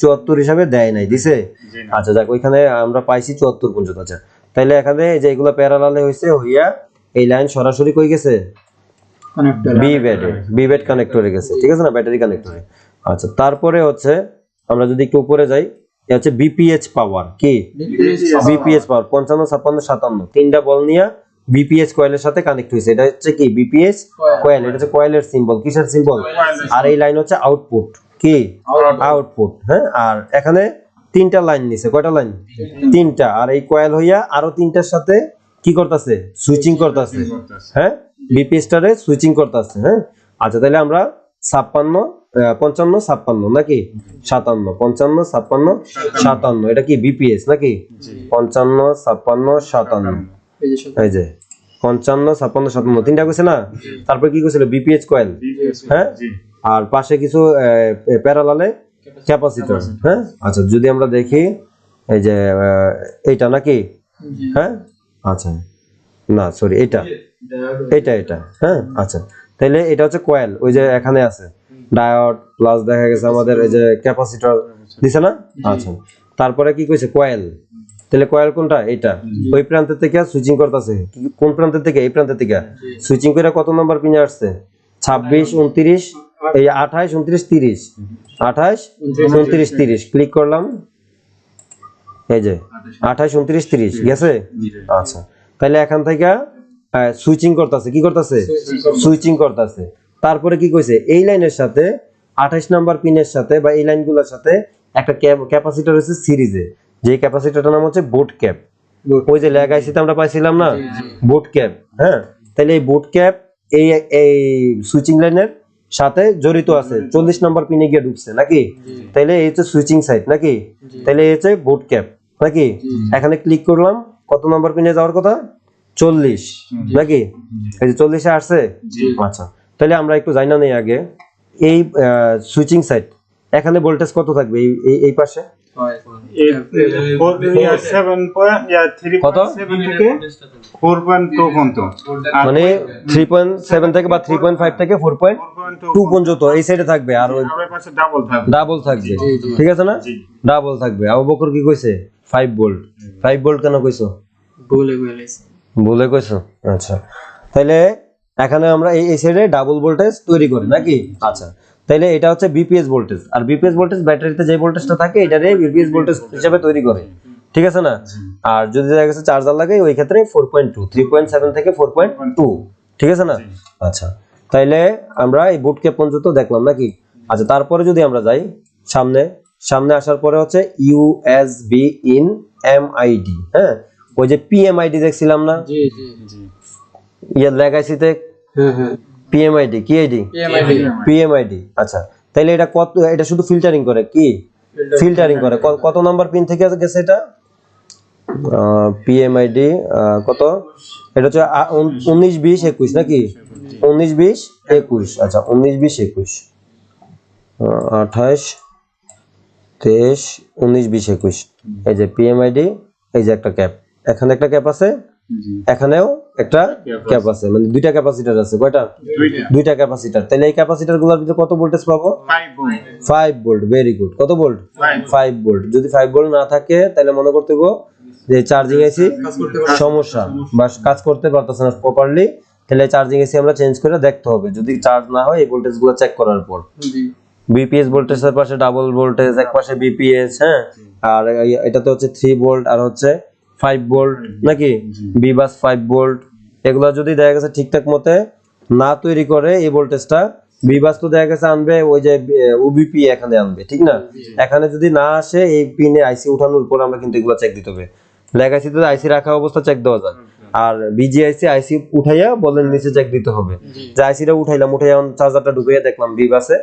74 হিসাবে দেয় নাই, দিছে। আচ্ছা, যাক, ওইখানে আমরা পাইছি 74 পর্যন্ত। আচ্ছা, তাইলে এখানে যে এগুলা প্যারালালে হইছে, হইয়া এই লাইন সরাসরি কই গেছে বিভেট কানেক্টরে গেছে, ঠিক আছে না, ব্যাটারি কানেক্টরে। আচ্ছা, তারপরে হচ্ছে আমরা যদি একটু উপরে যাই, এটা হচ্ছে বিপিএইচ পাওয়ার, কি বিপিএইচ পাওয়ার 55 56 57 তিনটা বল নিয়ে বিপিএইচ কয়েলের সাথে কানেক্ট হইছে, এটা হচ্ছে কি বিপিএইচ কয়েল, এটা হচ্ছে কয়েলের সিম্বল, কিসের সিম্বল, আর এই লাইন হচ্ছে আউটপুট, কি আউটপুট। হ্যাঁ, আর এখানে তিনটা লাইন নিছে, কয়টা লাইন, তিনটা, আর এই কয়েল হইয়া আরো তিনটার সাথে কি করতেছে, সুইচিং করতেছে। হ্যাঁ, বিপিএসটারে সুইচিং করতেছে। হ্যাঁ, আচ্ছা, তাহলে আমরা 55 55 56 নাকি 57 55 56 57, এটা কি বিপিএস নাকি 55 56 57, এই যে 55 56 57 তিনটা কইছে না। তারপর কি কইছিল বিপিএইচ কয়েল। হ্যাঁ, আর পাশে কিছু প্যারালালে ক্যাপাসিটর। হ্যাঁ, আচ্ছা, যদি আমরা দেখি এই যে এইটা নাকি, হ্যাঁ, আচ্ছা, না সরি, এটা এটা এটা হ্যাঁ, আচ্ছা, তাহলে এটা হচ্ছে কয়েল, ওই যে এখানে আছে ডায়োড প্লাস দেখা গেছে আমাদের এই যে ক্যাপাসিটর দিছে না। আচ্ছা, তারপরে কি কইছে কয়েল, তাহলে কয়েল কোনটা, এটা ওই প্রান্ত থেকে সুইচিং করতেছে, কোন প্রান্ত থেকে, এই প্রান্ত থেকে সুইচিং করে কত নাম্বার পিনে আসছে 26 29 এই 28 29 30 28 29 30 ক্লিক করলাম, এই যে 28 29 30 গেছে। আচ্ছা, তাহলে এখান থেকে সুইচিং করতেছে, কি করতেছে, সুইচিং করতেছে। তারপরে কি কইছে এই লাইনের সাথে 28 নাম্বার পিনের সাথে বা এই লাইনগুলোর সাথে একটা ক্যাপাসিটর আছে সিরিজে, যে ক্যাপাসিটরটার নাম হচ্ছে বুট ক্যাপ, ওই যে ল্যাগ আইসিতে আমরা পাইছিলাম না বুট ক্যাপ। হ্যাঁ, তাহলে এই বুট ক্যাপ এই এই সুইচিং লাইনের সাথে জড়িত আছে, 40 নাম্বার পিনে গিয়ে ঢুকছে নাকি, তাহলে এই হচ্ছে সুইচিং সাইড নাকি, তাহলে এই হচ্ছে বুট ক্যাপ নাকি। এখানে ক্লিক করলাম, কত নাম্বার পিনে যাওয়ার কথা 40 নাকি, এই যে 40 এ আসছে। আচ্ছা, তাহলে আমরা একটু জানা নেই আগে এই সুইচিং সাইড, এখানে ভোল্টেজ কত থাকবে এই পাশে, কত 4.2 পর্যন্ত, মানে 3.7 থেকে বা 3.5 থেকে 4.2 পর্যন্ত এই সাইডে থাকবে, আর ওই পাশে ডাবল থাকবে, ডাবল থাকবে, ঠিক আছে না, ডাবল থাকবে। আবু বকর কি কইছে 5 ভোল্ট, 5 ভোল্ট কেন কইছো, বলে কইছো। আচ্ছা, তাহলে এখানে আমরা এই সাইডে ডাবল ভোল্টেজ তৈরি করি নাকি। আচ্ছা, তাহলে এটা হচ্ছে বিপিএস ভোল্টেজ, আর বিপিএস ভোল্টেজ ব্যাটারিতে যে ভোল্টেজটা থাকে এটারে বিপিএস ভোল্টেজ হিসেবে তৈরি করে, ঠিক আছে না। আর যদি দেখা গেছে চার্জার লাগে ওই ক্ষেত্রে 4.2 3.7 থেকে 4.2, ঠিক আছে না। আচ্ছা, তাইলে আমরা এই বুট ক্যাপ পর্যন্ত দেখলাম নাকি। আচ্ছা, তারপরে যদি আমরা যাই সামনে আসার পরে হচ্ছে ইউএসবি ইন এমআইডি। হ্যাঁ, ওই যে পিএমআইডি দেখছিলাম না, ইয়ে লেগাইছিতে পিএমআইডি, কি আইডি পিএমআইডি। আচ্ছা, তাহলে এটা কত, এটা শুধু ফিল্টারিং করে, কি ফিল্টারিং করে, কত নাম্বার পিন থেকে গেছে এটা পিএমআইডি কত, এটা হচ্ছে 19 20 21 নাকি 19 20 21, আচ্ছা 19 20 21, 28 23 19 20 21, এই যে পিএমআইডি, এই যে একটা ক্যাপ, এখানে একটা ক্যাপ আছে, জি এখানেও একটা ক্যাপ আছে, মানে দুইটা ক্যাপাসিটর আছে। কয়টা? দুইটা ক্যাপাসিটর। তাহলে এই ক্যাপাসিটর গুলোর ভিতরে কত ভোল্টেজ পাবো? 5 ভোল্ট 5 ভোল্ট। Very good. কত ভোল্ট? 5 ভোল্ট। যদি 5 ভোল্ট না থাকে তাহলে মনে করতে হবে যে চার্জিং এসি সমস্যা বা কাজ করতে পারতেছে না প্রপারলি, তাহলে চার্জিং এসি আমরা চেঞ্জ করে দেখতে হবে। যদি চার্জ না হয় এই ভোল্টেজ গুলো চেক করার পর, জি বিপিএস ভোল্টেজের পাশে ডাবল ভোল্টেজ, এক পাশে বিপিএস, হ্যাঁ, আর এটাতে হচ্ছে 3 ভোল্ট আর হচ্ছে 5 ভোল্ট নাকি বিবাস 5 ভোল্ট। এগুলা যদি দেখা গেছে ঠিকঠাক মতে না তৈরি করে এই ভোল্টেজটা, বিবাস তো দেখা গেছে আনবে ওই যে ওবিপি এখানে আনবে, ঠিক না? এখানে যদি না আসে এই পিনে আইসি উঠানোর পর আমরা কিন্তু এগুলো চেক দিতে হবে। লেগ আইসিতে আইসি রাখা অবস্থা চেক দেওয়া যায়, আর বিজিআইসি আইসি উঠাইয়া বলেন নিচে চেক দিতে হবে যে আইসিটা উঠাইলাম, উঠাইয়া চার্জারটা ঢুকাইয়া দেখলাম বিবাসে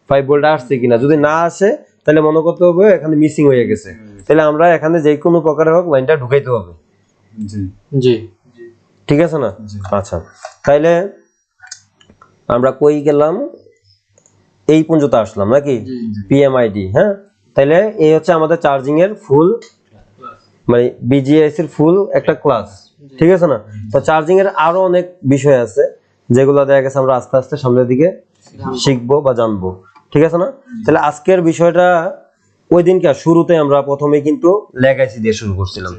5 ভোল্ট আসছে কিনা। যদি না আসে তাহলে মনে করতে হবে এখানে মিসিং হয়ে গেছে, তাহলে আমরা এখানে যে কোনো প্রকারে হোক লাইনটা ঢুকাইতে হবে। জি জি ঠিক আছে না? আচ্ছা, তাইলে আমরা কই গেলাম? এই পর্যন্ত আসলাম নাকি? পিএমআইডি, হ্যাঁ। তাইলে এই হচ্ছে আমাদের চার্জিং এর ফুল, মানে বিজিএস এর ফুল একটা ক্লাস, ঠিক আছে না? তো চার্জিং এর আরো অনেক বিষয় আছে যেগুলো দেখা গেছে আমরা আস্তে আস্তে সামনের দিকে শিখবো বা জানবো, ঠিক আছে না? তাহলে আজকের বিষয়টা ওই দিনকে শুরুতে আমরা প্রথমে কিন্তু লেগ আইসি দিয়ে শুরু করছিলাম।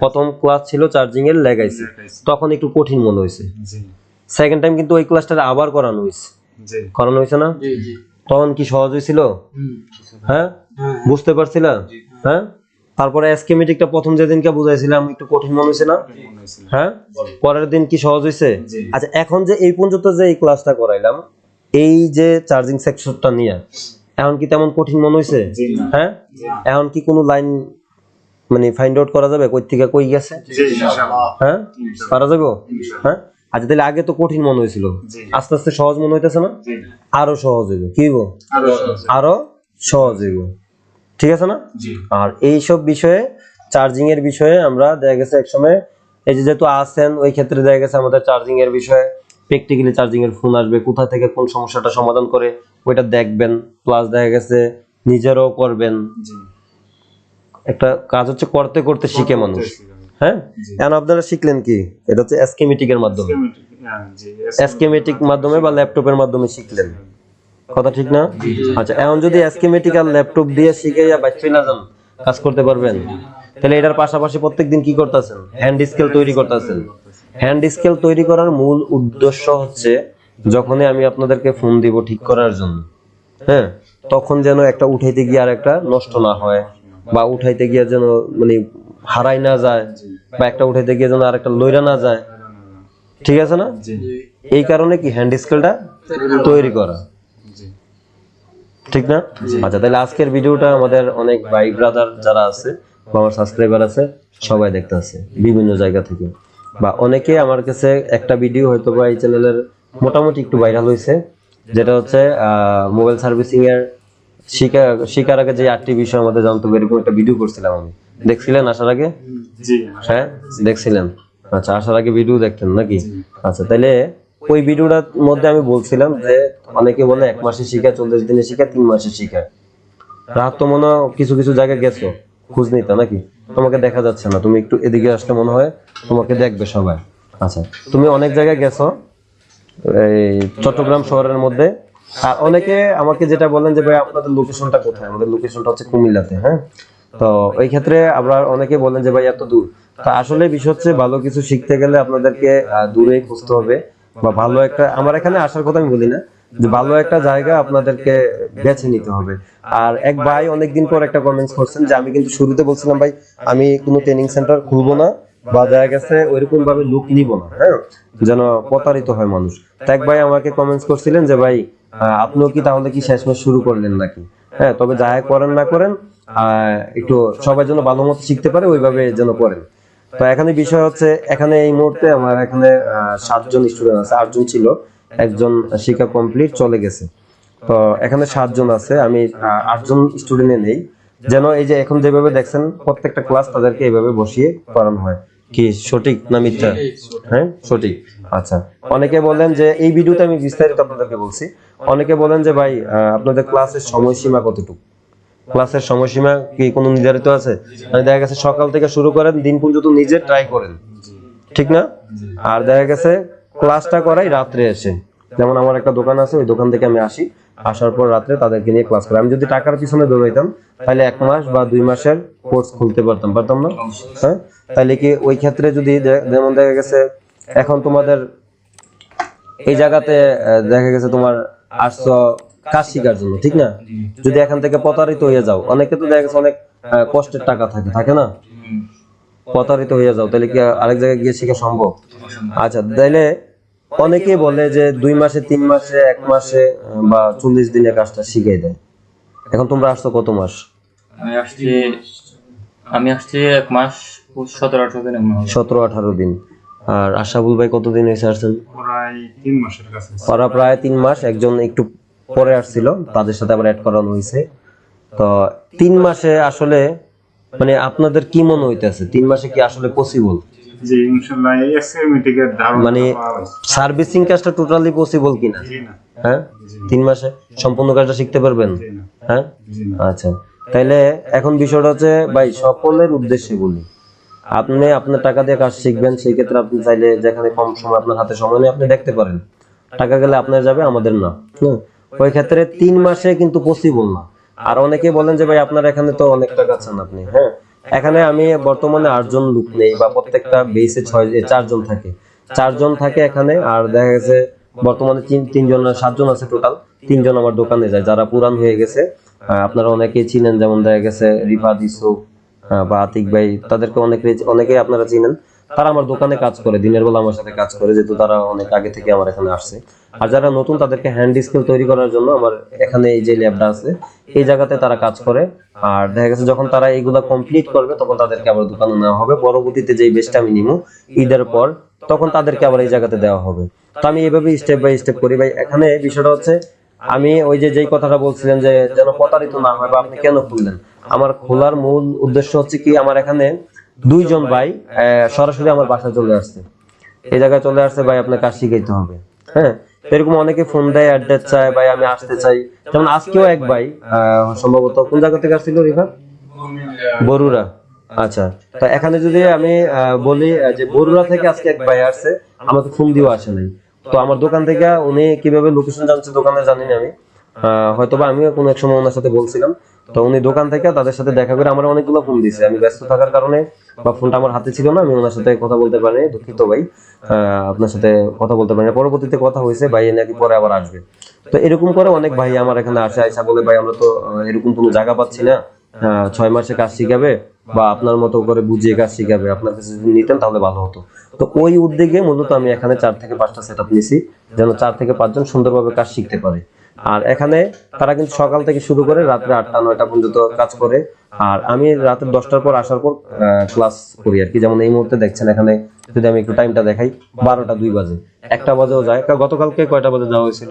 প্রথম ক্লাস ছিল চার্জিং এর লেগ আইসি, তখন একটু কঠিন মনে হয়েছে। জি সেকেন্ড টাইম কিন্তু ওই ক্লাসটা আবার করানো হয়েছে না? জি জি তখন কি সহজ হয়েছিল? হ্যাঁ, বুঝতে পারছিলা? হ্যাঁ, তারপরে স্কিমেটিকটা প্রথম যেদিনকে বুঝাইছিলাম একটু কঠিন মনে হয়েছে না? হ্যাঁ, পরের দিন কি সহজ হয়েছে? আচ্ছা, এখন যে এই পর্যন্ত যে এই ক্লাসটা করাইলাম, এই যে চার্জিং সেকশনটা নিয়ে এখন কি তেমন কঠিন মনে হয়েছে? হ্যাঁ, এখন কি কোনো লাইন মানে ফাইন্ড আউট করা যাবে কই থেকে কই গেছে? জি ইনশাআল্লাহ হ্যাঁ, পারা যাবে? হ্যাঁ। আচ্ছা, তাহলে আগে তো কঠিন মনে হয়েছিল, আস্তে আস্তে সহজ মনে হইতেছে না? জি আরো সহজ হইব। কি হইব? আরো সহজ হইব, ঠিক আছে না? জি আর এইসব বিষয়ে, চার্জিং এর বিষয়ে আমরা দেখা গেছে একসময় এই যে যেহেতু আসেন ওই ক্ষেত্রে দেখা গেছে আমাদের চার্জিং এর বিষয়ে প্র্যাকটিক্যালি চার্জিং এর ফোন আসবে, কোথা থেকে কোন সমস্যাটা সমাধান করে ওইটা দেখবেন, প্লাস দেখা গেছে নিজেরাও করবেন। জি একটা কাজ হচ্ছে করতে করতে শিখে মানুষ, হ্যাঁ। এখন আপনারা শিখলেন কি? এটা হচ্ছে স্কিমেটিক এর মাধ্যমে, জি স্কিমেটিক মাধ্যমে বা ল্যাপটপের মাধ্যমে শিখলেন, কথা ঠিক না? আচ্ছা, এখন যদি স্কিমেটিক আর ল্যাপটপ দিয়ে শিখে বাচ্চা না যান কাজ করতে পারবেন, তাহলে এটার পাশাপাশি প্রত্যেকদিন কি করতেছেন? হ্যান্ড স্কেল তৈরি করতেছেন। হ্যান্ড স্কেল তৈরি করার মূল উদ্দেশ্য হচ্ছে যখনই আমি আপনাদেরকে ফোন দিব ঠিক করার জন্য, হ্যাঁ, তখন যেন একটা উঠাইতে গিয়ে আর একটা নষ্ট না হয়, বা উঠাইতে গিয়ে যেন মানে হারাই না যায়, বা একটা উঠাইতে গিয়ে যেন আর একটা লইরা না যায়, ঠিক আছে না? এই কারণে কি হ্যান্ড স্কেলটা তৈরি করা, ঠিক না? আচ্ছা, তাহলে আজকের ভিডিওটা আমাদের অনেক ভাই ব্রাদার যারা আছে বা আমার সাবস্ক্রাইবার আছে সবাই দেখতে আছে বিভিন্ন জায়গা থেকে, বা অনেকে আমার কাছে একটা ভিডিও হয়তো বা এই চ্যানেলের মোটামুটি একটু ভাইরাল হয়েছে, যেটা হচ্ছে মোবাইল সার্ভিসিং এর শিকার আগে যে 8টি বিষয় আমাদের জানতে হবে, এরকম একটা ভিডিও করছিলাম আমি। দেখছিলেন আসার আগে? জি হ্যাঁ, দেখছিলেন। আচ্ছা, আসার আগে ভিডিও দেখতেন নাকি? আচ্ছা, তাহলে ওই ভিডিওটার মধ্যে আমি বলছিলাম যে অনেকে বলে 1 মাসে শিখা, 40 দিনে শিখা, 3 মাসে শিখা। রাত তো মনে হয় কিছু কিছু জায়গায় গেছো খোঁজ নিতে নাকি? তোমাকে দেখা যাচ্ছে না, তুমি একটু এদিকে আসলে মনে হয় তোমাকে দেখবে সবাই। আচ্ছা, তুমি অনেক জায়গায় গেছো এই চট্টগ্রাম শহরের মধ্যে, আর অনেকে আমাকে যেটা বলেন যে ভাই আপনাদের লোকেশনটা কোথায়? আমাদের লোকেশনটা হচ্ছে কুমিল্লাতে, হ্যাঁ। তো ওই ক্ষেত্রে আমরা অনেকে বলেন যে ভাই এত দূর। তা আসলে বিষয় হচ্ছে ভালো কিছু শিখতে গেলে আপনাদেরকে দূরেই খুঁজতে হবে, বা ভালো একটা, আমার এখানে আসার কথা আমি বলি না, যে ভালো একটা জায়গা আপনাদেরকে বেছে নিতে হবে। আর এক ভাই অনেকদিন পর একটা কমেন্টস করছেন যে আমি কিন্তু শুরুতে বলছিলাম ভাই আমি কোনো ট্রেনিং সেন্টার খুলবো না, বা দেখা গেছে ওইরকম ভাবে লুক নিব না, হ্যাঁ, যেন প্রতারিত হয় মানুষ। তো এক ভাই আমাকে কমেন্টস করছিলেন যে ভাই আপনিও কি তাহলে কি শেষমেশ শুরু করলেন নাকি? হ্যাঁ, তবে যা করেন না করেন একটু সবাই যেন ভালো মতো শিখতে পারে ওইভাবে যেন করেন। তো এখানে বিষয় হচ্ছে, এখানে এই মুহূর্তে আমার এখানে 7 জন স্টুডেন্ট আছে, 8 জন ছিল, একজন শিক্ষা কমপ্লিট চলে গেছে। তো এখানে 7 জন আছে, আমি 8 জন স্টুডেন্টে নেই, যেন এই যে এখন যেভাবে দেখছেন প্রত্যেকটা ক্লাস তাদেরকে এইভাবে বসিয়ে করানো হয়। কি সঠিক না মিথ্যা? হ্যাঁ সঠিক। আচ্ছা, অনেকে বলেন যে এই ভিডিওতে আমি বিস্তারিত আপনাদেরকে বলছি, অনেকে বলেন যে ভাই আপনাদের ক্লাসের সময়সীমা কতটুকু? ক্লাসের সময়সীমা কি কোনো নির্ধারিত আছে? মানে দেখা গেছে সকাল থেকে শুরু করেন, দিন পর্যন্ত নিজে ট্রাই করেন, ঠিক না? আর দেখা গেছে ক্লাসটা করাই রাত্রে এসে, যেমন আমার একটা দোকান আছে, ওই দোকান থেকে আমি আসি, আসার পর রাত্রে তাদেরকে নিয়ে ক্লাস করি। আমি যদি টাকার পিছনে দৌড়াইতাম তাহলে 1 মাস বা 2 মাসের কোর্স খুলতে পারতাম না? হ্যাঁ, তাহলে কি ওই ক্ষেত্রে যদি যেমন দেখা গেছে এখন তোমাদের এই জায়গাতে দেখা গেছে তোমার আসছো কাজ শিখার জন্য, ঠিক না? যদি এখান থেকে প্রতারিত হয়ে যাও, অনেকে তো দেখা গেছে অনেক কষ্টের টাকা থাকে না, প্রতারিত হয়ে যাও, তাহলে কি আরেক জায়গায় গিয়ে শেখা সম্ভব? আচ্ছা, তাইলে অনেকেই বলে যে 2 মাসে, 3 মাসে, 1 মাসে বা 40 দিনে কাজটা শিখিয়ে দেয়। এখন তোমরা আসছো কত মাস? আমি আসছি 1 মাস 17-18 দিন এমন হবে। 17-18 দিন। আর আশাবুল ভাই কতদিন এসে আসছেন? প্রায় 3 মাসের কাছে। ওরা প্রায় 3 মাস, একজন একটু পরে আসছিল, তাদের সাথে আবার অ্যাড করানো হয়েছে। তো 3 মাসে আসলে মানে আপনাদের কি মনে হইতেছে 3 মাসে কি আসলে পসিবল? জি ইনশাআল্লাহ এই এসকেমেটিকের ধারণা মানে সার্ভিসিং কাজটা টোটালি পসিবল কিনা? জি না। হ্যাঁ, 3 মাসে সম্পূর্ণ কাজটা শিখতে পারবেন? জি না। হ্যাঁ, জি না। আচ্ছা। তাইলে এখন বিষয়টা হচ্ছে ভাই সকলের উদ্দেশ্যে বলি, আপনি আপনার টাকা দিয়ে কাজ শিখবেন, সেই ক্ষেত্রে আপনি চাইলে যেখানে কম সময় আপনার হাতে সময় নেই আপনি দেখতে পারেন, টাকা গেলে আপনার যাবে, আমাদের না। ওই ক্ষেত্রে 3 মাসে কিন্তু পসিবল না। আর অনেকে বলেন যে ভাই আপনার এখানে তো অনেক টাকা আছেন আপনি, হ্যাঁ, এখানে আমি বর্তমানে 8 জন লোক নেই, বা প্রত্যেকটা বেসে 4 জন থাকে, 4 জন থাকে এখানে। আর দেখা গেছে বর্তমানে 3 জন 7 জন আছে টোটাল। 3 জন আমার দোকানে যায়, যারা পুরান হয়ে গেছে, আপনারা অনেকেই চিনেন, যেমন দেখা গেছে রিফাত ইসুফ বা আতিক ভাই, তাদেরকে অনেকেই আপনারা চিনেন। তারা আমার দোকানে কাজ করে, দিনের বেলা আমার সাথে কাজ করে, যেহেতু তারা অনেক আগে থেকে আমার এখানে আসছে। আর যারা নতুন তাদেরকে হ্যান্ড স্কিল তৈরি করার জন্য আমার এখানে এই যে ল্যাবটা আছে, এই জায়গাতে তারা কাজ করে। আর দেখা গেছে যখন তারা এইগুলা কমপ্লিট করবে তখন তাদেরকে আবার দোকানে নেওয়া হবে, পরবর্তীতে যেই বেচটা আমি নিবো ঈদের পর, তখন তাদেরকে আবার এই জায়গাতে দেওয়া হবে। তো আমি এইভাবে স্টেপ বাই স্টেপ করি ভাই। এখানে বিষয়টা হচ্ছে আমি ওই যে যেই কথাটা বলছিলেন যে যেন প্রতারিত না হয়, বা আপনি কেন খুললেন, আমার খোলার মূল উদ্দেশ্য হচ্ছে কি, আমার এখানে 2 জন ভাই সরাসরি আমার বাসায় চলে আসছে, এই জায়গায় চলে আসছে, ভাই আপনার কাজ শিখাইতে হবে। হ্যাঁ, এরকম অনেকে ফোন দেয়, অ্যাড্রেস চায়, ভাই আমি আসতে চাই। যেমন আজকেও এক ভাই সম্ভবত কোন জায়গা থেকে আসছিল রিফা? বরুড়া। আচ্ছা, তো এখানে যদি আমি বলি যে বরুড়া থেকে আজকে এক ভাই আসছে, আমাকে ফোন দিয়েও আসে নাই। তো আমার দোকান থেকে উনি কিভাবে লোকেশন জানছে দোকানে জানি না আমি, হয়তোবা আমিও কোনো এক সময় ওনার সাথে বলছিলাম। তো উনি দোকান থেকে তাদের সাথে দেখা করে আমার অনেকগুলো ফোন দিয়েছে, আমি ব্যস্ত থাকার কারণে বা ফোনটা আমার হাতে ছিল না, আমি ওনার সাথে কথা বলতে পারিনি, দুঃখিত ভাই, আপনার সাথে কথা বলতে পারিনি। পরবর্তীতে কথা হয়েছে, ভাই নাকি পরে আবার আসবে। তো এরকম করে অনেক ভাই আমার এখানে আসে, আইসা বলে ভাই আমরা তো এরকম কোনো জায়গা পাচ্ছি না, 6 মাসে কাজ শিখাবে বা আপনার মতো করে বুঝিয়ে কাজ শিখাবে, আপনার কাছে যদি নিতেন তাহলে ভালো হতো। তো ওই উদ্যোগে মূলত আমি এখানে 4 থেকে 5টা সেট আপ নিছি, যেন 4 থেকে 5 জন সুন্দরভাবে কাজ শিখতে পারে। আর এখানে তারা কিন্তু সকাল থেকে শুরু করে রাত্রে 8টা-9টা পর্যন্ত কাজ করে। আর আমি রাতে 10টার পর আসার পর ক্লাস করি আর কি। যেমন এই মুহূর্তে দেখছেন এখানে, যদি আমি একটু টাইমটা দেখাই, 12টা 2 বাজে, 1টা বাজেও যায়। গতকালকে কয়টা বাজে যাওয়া হয়েছিল?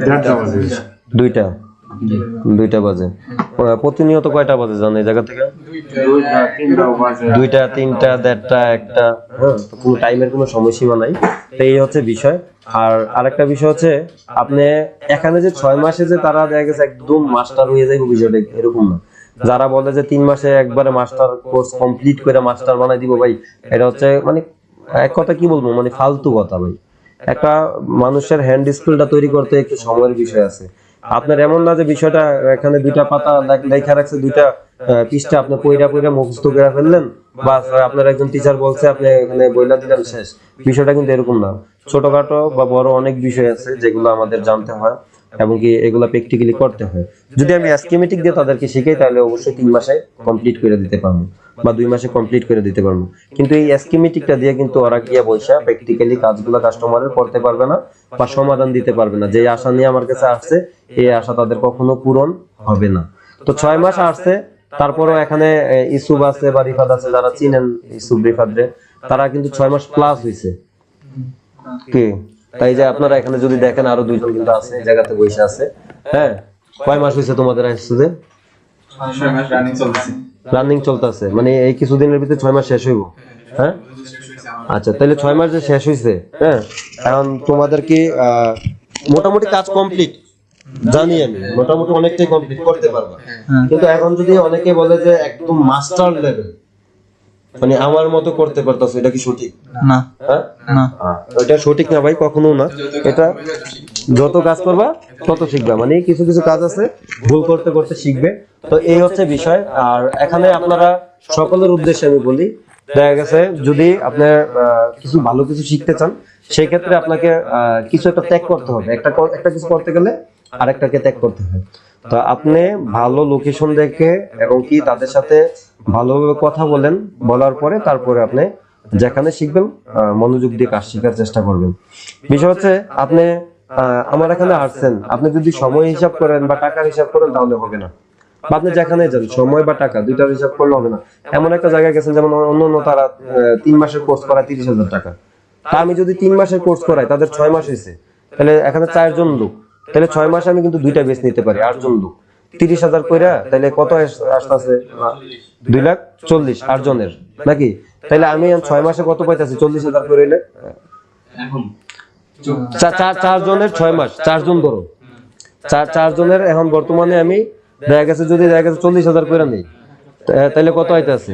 1:30 বাজে। 2টা বাজে। প্রতিনিয়ত কয়টা বাজে যান এই জায়গা থেকে? 2টা 3টা বাজে। 2টা 3টা 1:30 1টা, হ্যাঁ, তো কোনো টাইমের কোনো সময়সীমা নাই। তো এই হচ্ছে বিষয়। আর আরেকটা বিষয় হচ্ছে আপনি এখানে যে 6 মাসে যে তারা দেখা গেছে একদম মাস্টার হয়ে যাবে, বিষয়টা এরকম না। যারা বলে যে 3 মাসে একবারে মাস্টার কোর্স কমপ্লিট করে মাস্টার বানাই দিব, ভাই এটা হচ্ছে মানে এক কথা কি বলবো, মানে ফালতু কথা ভাই। একটা মানুষের হ্যান্ড স্কিলটা তৈরি করতে একটু সময়ের বিষয় আছে। আপনার এমন না যে বিষয়টা এখানে 2টা পাতা লেখা রাখছে, 2টা পৃষ্ঠা আপনি পইরা মুখস্থ করে ফেললেন, বা আপনার একজন টিচার বলছে আপনি এখানে বইলা দিলেন, শেষ। বিষয়টা কিন্তু এরকম না। ছোটখাটো বা বড় অনেক বিষয় আছে যেগুলো আমাদের জানতে হয় এবং কি এগুলো প্র্যাকটিক্যালি করতে হয়। যদি আমি স্কিমেটিক দিয়ে তাদেরকে শিখাই তাহলে অবশ্যই 3 মাসে কমপ্লিট করে দিতে পারবো বা 2 মাসে কমপ্লিট করে দিতে পারবো। কিন্তু এই স্কিমেটিকটা দিয়ে কিন্তু ওরা গিয়ে বসে প্র্যাকটিক্যালি কাজগুলো কাস্টমারের করতে পারবে না বা সমাধান দিতে পারবে না। যে আশা নিয়ে আমার কাছে আসছে, এই আশা তাদের কখনো পূরণ হবে না। তো 6 মাস আসছে, তারপরও এখানে ইসুব আছে বা রিফাত আছে, যারা চিনেন ইসুব রিফাতরে, তারা কিন্তু 6 মাস প্লাস হয়েছে কি। তাই যে আপনারা এখানে যদি দেখেন আরো 2 জন কিন্তু আছে এই জায়গাতে বসে আছে। হ্যাঁ, কয় মাস হয়েছে তোমাদের আসছে? 6 মাস রানিং চলছে। রানিং চলতেছে, মানে এই কিছুদিনের ভিতরে 6 মাস শেষ হইব। হ্যাঁ আচ্ছা, তাহলে 6 মাস যে শেষ হইছে, হ্যাঁ এখন তোমাদের কি মোটামুটি কাজ কমপ্লিট জানি আমি, মোটামুটি অনেকটাই কমপ্লিট করতে পারবা। কিন্তু এখন যদি অনেকে বলে যে একদম মাস্টার লেভেল, মানে আমার মতো করতে পারতাছো, এটা কি সঠিক? না হ্যাঁ না এটা সঠিক না ভাই, কখনো না। এটা যত কাজ করবা তত শিখবা, মানে কিছু কিছু কাজ আছে ভুল করতে করতে শিখবে। তো এই হচ্ছে বিষয়। আর এখানে আপনারা সকলের উদ্দেশ্যে আমি বলি, দেখা গেছে যদি আপনি কিছু ভালো কিছু শিখতে চান, সেই ক্ষেত্রে আপনাকে কিছু একটা ত্যাগ করতে হবে। একটা কিছু করতে গেলে আরেকটাকে ত্যাগ করতে হয়। তো আপনি ভালো লোকেশন দেখে এবং কি তাদের সাথে ভালোভাবে কথা বলেন, বলার পরে তারপরে আপনি যেখানে শিখবেন মনোযোগ দিয়ে কাজ শেখার চেষ্টা করবেন। বিষয় হচ্ছে আপনি আমার এখানে আসছেন, আপনি যদি সময় হিসাব করেন বা টাকার হিসাব করেন তাহলে হবে না। বা আপনি যেখানে যান সময় বা টাকা দুইটার হিসাব করলে হবে না। এমন একটা জায়গায় গেছেন, যেমন অন্য তারা 3 মাসের কোর্স করায় 30,000 টাকা, তা আমি যদি 3 মাসের কোর্স করাই, তাদের 6 মাস হয়েছে, তাহলে এখানে 4 জন লোক, তাহলে 6 মাসে আমি কিন্তু দুইটা বেচ নিতে পারি, 8 জন লোক 30,000 কইরা, তাহলে কত আসতেছে? 2,40,000 8 জনের নাকি? তাহলে আমি 6 মাসে কত পাইতেছি? 40,000 করে হইলে এখন 4 জনের 6 মাস, 4 জন ধরো, 4 জনের এখন বর্তমানে আমি দেখা গেছে 40,000 করে নেই, তাহলে কত হইতেছে?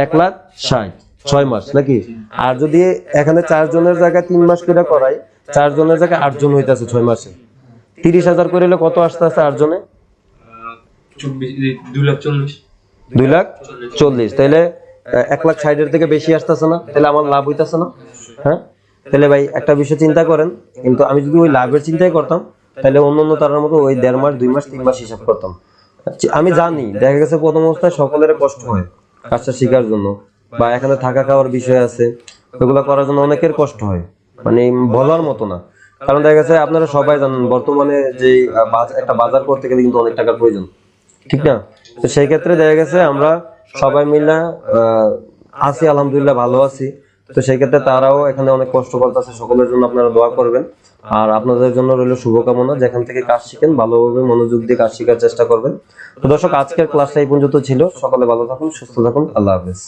1,60,000 6 মাস নাকি? আর যদি এখানে 4 জনের জায়গায় 3 মাস করে করাই, 4 জনের জায়গায় 8 জন হইতেছে 6 মাসে, 30,000 করে হলে কত আসতেছে 8 জনে? 2,40,000 2,40,000। তাহলে 1,60,000 এর থেকে বেশি আসতেছে না? তাহলে আমার লাভ হইতেছে না? হ্যাঁ, তাহলে ভাই একটা বিষয় চিন্তা করেন। কিন্তু আমি যদি ওই লাভের চিন্তাই করতাম, তাহলে অন্য তারার মতো ওই 1.5 মাস 2 মাস 3 মাস হিসাব করতাম। আমি জানি দেখা গেছে প্রথম অবস্থায় সকলের কষ্ট হয় কাজটা শেখার জন্য, বা এখানে থাকা খাওয়ার বিষয় আছে, ওগুলো করার জন্য অনেকের কষ্ট হয়, মানে বলার মতো না। কারণ দেখা গেছে আপনারা সবাই জানেন বর্তমানে যে একটা বাজার করতে গেলে কিন্তু অনেক টাকার প্রয়োজন, ঠিক না? তো সেই ক্ষেত্রে দেখা গেছে আমরা সবাই মিলে আছি, আলহামদুলিল্লাহ ভালো আছি। তো সেই ক্ষেত্রে তারাও এখানে অনেক কষ্ট করতেছে, সকলের জন্য আপনারা দোয়া করবেন। আর আপনাদের জন্য রইল শুভকামনা, যেখান থেকে কাজ শিখেন ভালোভাবে মনোযোগ দিয়ে কাজ শেখার চেষ্টা করবেন। তো দর্শক, আজকের ক্লাসটা এই পর্যন্ত ছিল। সকলে ভালো থাকুন, সুস্থ থাকুন, আল্লাহ হাফেজ।